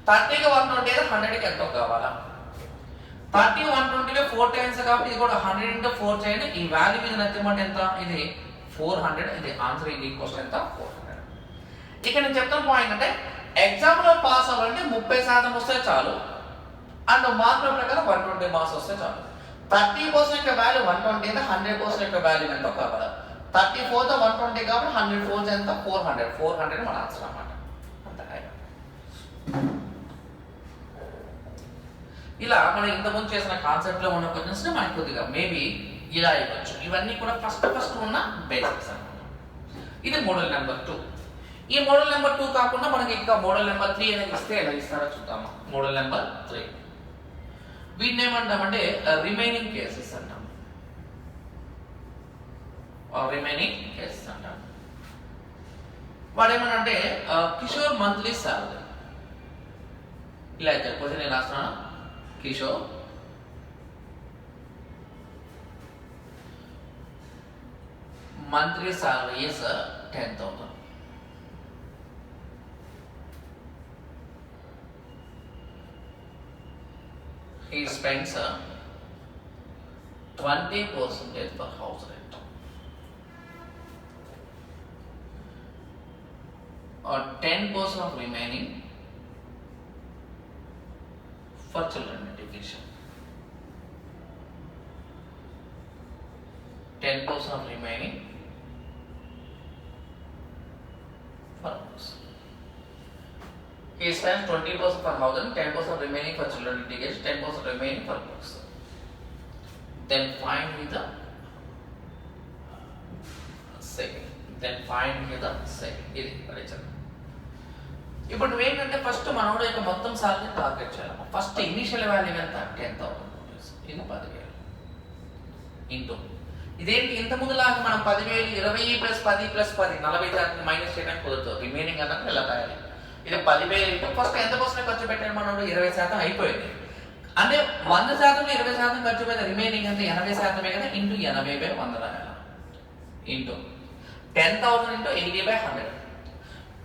30కి 120 అయితే 100కి ఎంతో కావాలా? 30 120 4 టైమ్స్ కాబట్టి ఇది కూడా 100 into 4 చేయండి. ఈ వాల్యూ మీద నచ్చమంటే ఎంత? ఇది 400. ఇది ఆన్సర్. ఇది క్వశ్చన్ ఎంత? 400. ఇక నేను చెప్తున్న పాయింట్ అంటే ఎగ్జామ్ లో పాస్ అవ్వాలంటే 30% వస్తే చాలు. అండ్ మార్కుల ప్రకారం 120 మార్క్స్ వస్తే చాలు. 30% యొక్క వాల్యూ 120 అయితే 100% యొక్క వాల్యూ ఎంతో కావాలి. 34తో 120 కాబట్టి 100 ఎంత 400 మన ఆన్సర్ అన్నమాట. అంతే. ఇలా మనం ఇంతకుముందు చేసిన కాన్సెప్ట్లో ఉన్న క్వశ్చన్స్ మనకి కొద్దిగా మేబీ ఇలా ఇవ్వచ్చు. ఇవన్నీ కూడా ఫస్ట్ ఉన్న బేసిక్స్ అన్నమాట. ఇది మోడల్ నెంబర్ 2. ఈ మోడల్ నెంబర్ 2 కాకుండా మనకి ఇంకా మోడల్ నెంబర్ 3 అనేది ఇస్తే ఎలా ఇస్తారో చూద్దాము. మోడల్ నెంబర్ 3 వీటిని ఏమంటామంటే రిమైనింగ్ కేసెస్ అంటాం. రిమైనింగ్ కేసెస్ అంటాం. వాడు ఏమనంటే కిషోర్ మంత్లీ సాలరీ ఇలా ఇచ్చారు. క్వశ్చన్ నేను రాస్తున్నాను. Kishore monthly salary is 10,000. He spends 20% for house rent or 10% of remaining for children education. 10% of remaining for books. He spends 20% for housing, 10% remaining for children education, 10% remaining for books. Then find the second. ఇది పరిచయం. ఇప్పుడు నువ్వేంటంటే first మనోడు యొక్క మొత్తం salary target చేయాలి. First initial value ఎంత 10,000 rupees. ఇది 10,000 into ఇదేంటి ఇంత ముందులాగా మనం 10,000 20 + 10 + 10 40% మైనస్ చేయడానికి కుదరదు. రిమైనింగ్ అన్నప్పుడు ఇలా రాయాలి. ఇది 10,000 ఇంటూ ఫస్ట్ ఎంత పర్సెంట్ ఖర్చు పెట్టాడు మనోడు 20% అయిపోయింది. అంటే 100%లో 20% ఖర్చు పెడితే రిమైనింగ్ ఎంత 80% కదా. ఇంటూ 80/100 రాయాలి. Into 10,000 into 80/100.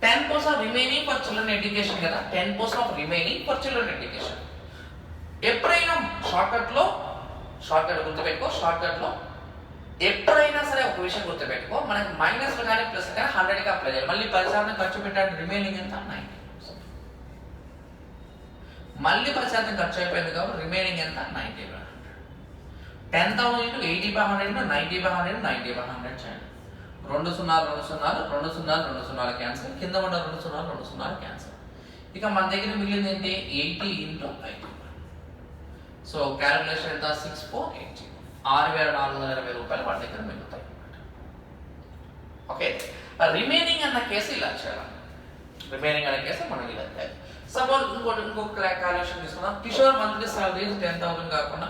10% remaining for children education కదా. 10% of remaining for children education. ఎప్పుడైనా షార్ట్కట్ గుర్తుపెట్టుకో. షార్ట్కట్లో ఎప్పుడైనా సరే ఒక విషయం గుర్తుపెట్టుకో, మనకి మైనస్ కానీ ప్లస్ కానీ 100కి అప్లై చేయాలి. మళ్ళీ 10% ఖర్చు పెట్టాలి. రిమైనింగ్ ఎంత 90%. మళ్ళీ 10% ఖర్చు అయిపోయింది కాబట్టి రిమైనింగ్ ఎంత 90/100. 10,000 ఇంటూ 80/100 ఇంటూ 90/100 90/100 చేయండి. 2 0 క్యాన్సల్. కింద ఉన్న 2 0 క్యాన్సల్. ఇక మన దగ్గర మిగిలింది ఏంటి 80 ఇంటూ 80. సో క్యాలిక్యులేషన్ ఎంత 6480. 6,420 రూపాయలు వాటి దగ్గర మిగులుతాయి. ఓకే. రిమైనింగ్ అన్న కేసు ఇలా చేయాలి. రిమైనింగ్ అనే కేసు మనం ఇలా చేయాలి. సపోజ్ ఇంకొక క్యాలిక్యులేషన్ తీసుకున్నాం. కిషోర్ మంత్లీ సాలరీ 10,000 కాకుండా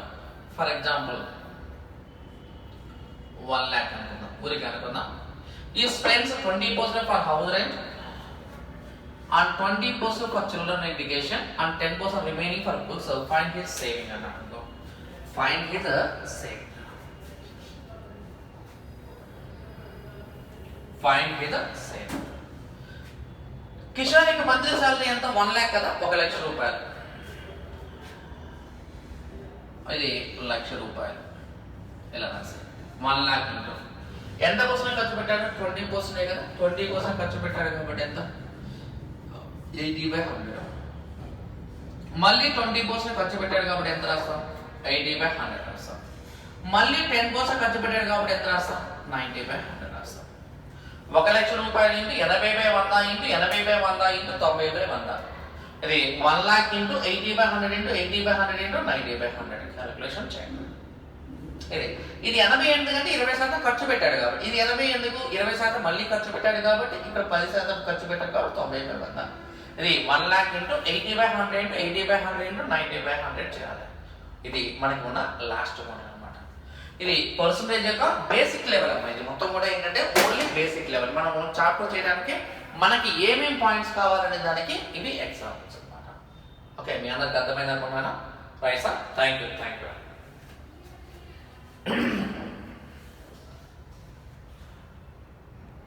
ఫర్ ఎగ్జాంపుల్ 1 lakh అనుకుందాం. ఊరికి అనుకుందాం. ఈ spends 20% for house rent and 20% for children education and 10% remaining for books. So find his saving అన్నట్టు. Find his saving. కిషోర్ యొక్క మంత్లీ సాలరీ ఎంత 1 lakh కదా. 1 లక్ష రూపాయలు. ఇది 1 లక్ష రూపాయలు. ఇలా రాశారు. 1 lakh ఇంటూ ఎంత పర్సెంట్ ఖర్చు పెట్టాడు 20% కదా. 20% ఖర్చు పెట్టాడు కాబట్టి ఎంత 80/100. మళ్ళీ 20% ఖర్చు పెట్టాడు కాబట్టి ఎంత రాస్తాం 80/100 రాస్తాం. మళ్ళీ 10% ఖర్చు పెట్టాడు కాబట్టి ఎంత రాస్తాం 90/100 రాస్తాం. 1 లక్ష రూపాయలు ఇంటూ 80/100 ఇంటూ 80/100 ఇంటూ 90/100. ఇది 1 lakh into 80/100 into 80/100 into 90/100 calculation చేయండి. ఇది 80 ఎందుకంటే 20% ఖర్చు పెట్టాడు కాబట్టి. ఇది 80 ఎందుకు 20% మళ్ళీ ఖర్చు పెట్టాడు కాబట్టి. ఇక్కడ 10% ఖర్చు పెట్టాడు కాబట్టి 90/100. ఇది 1 lakh ఇంటూ 80/100 ఇంటూ 80/100 ఇంటూ 90/100 చేయాలి. ఇది మనకు ఉన్న లాస్ట్ మోడల్ అన్నమాట. ఇది పర్సంటేజ్ యొక్క బేసిక్ లెవెల్ అన్నమాట. ఇది మొత్తం కూడా ఏంటంటే ఓన్లీ బేసిక్ లెవెల్. మనం చాప్టర్ చేయడానికి మనకి ఏమేం పాయింట్స్ కావాలనే దానికి ఇవి ఎగ్జాంపుల్స్ అన్నమాట. ఓకే, మీ అందరికి అర్థమైంది అనుకున్నాను. Right sir, thank you.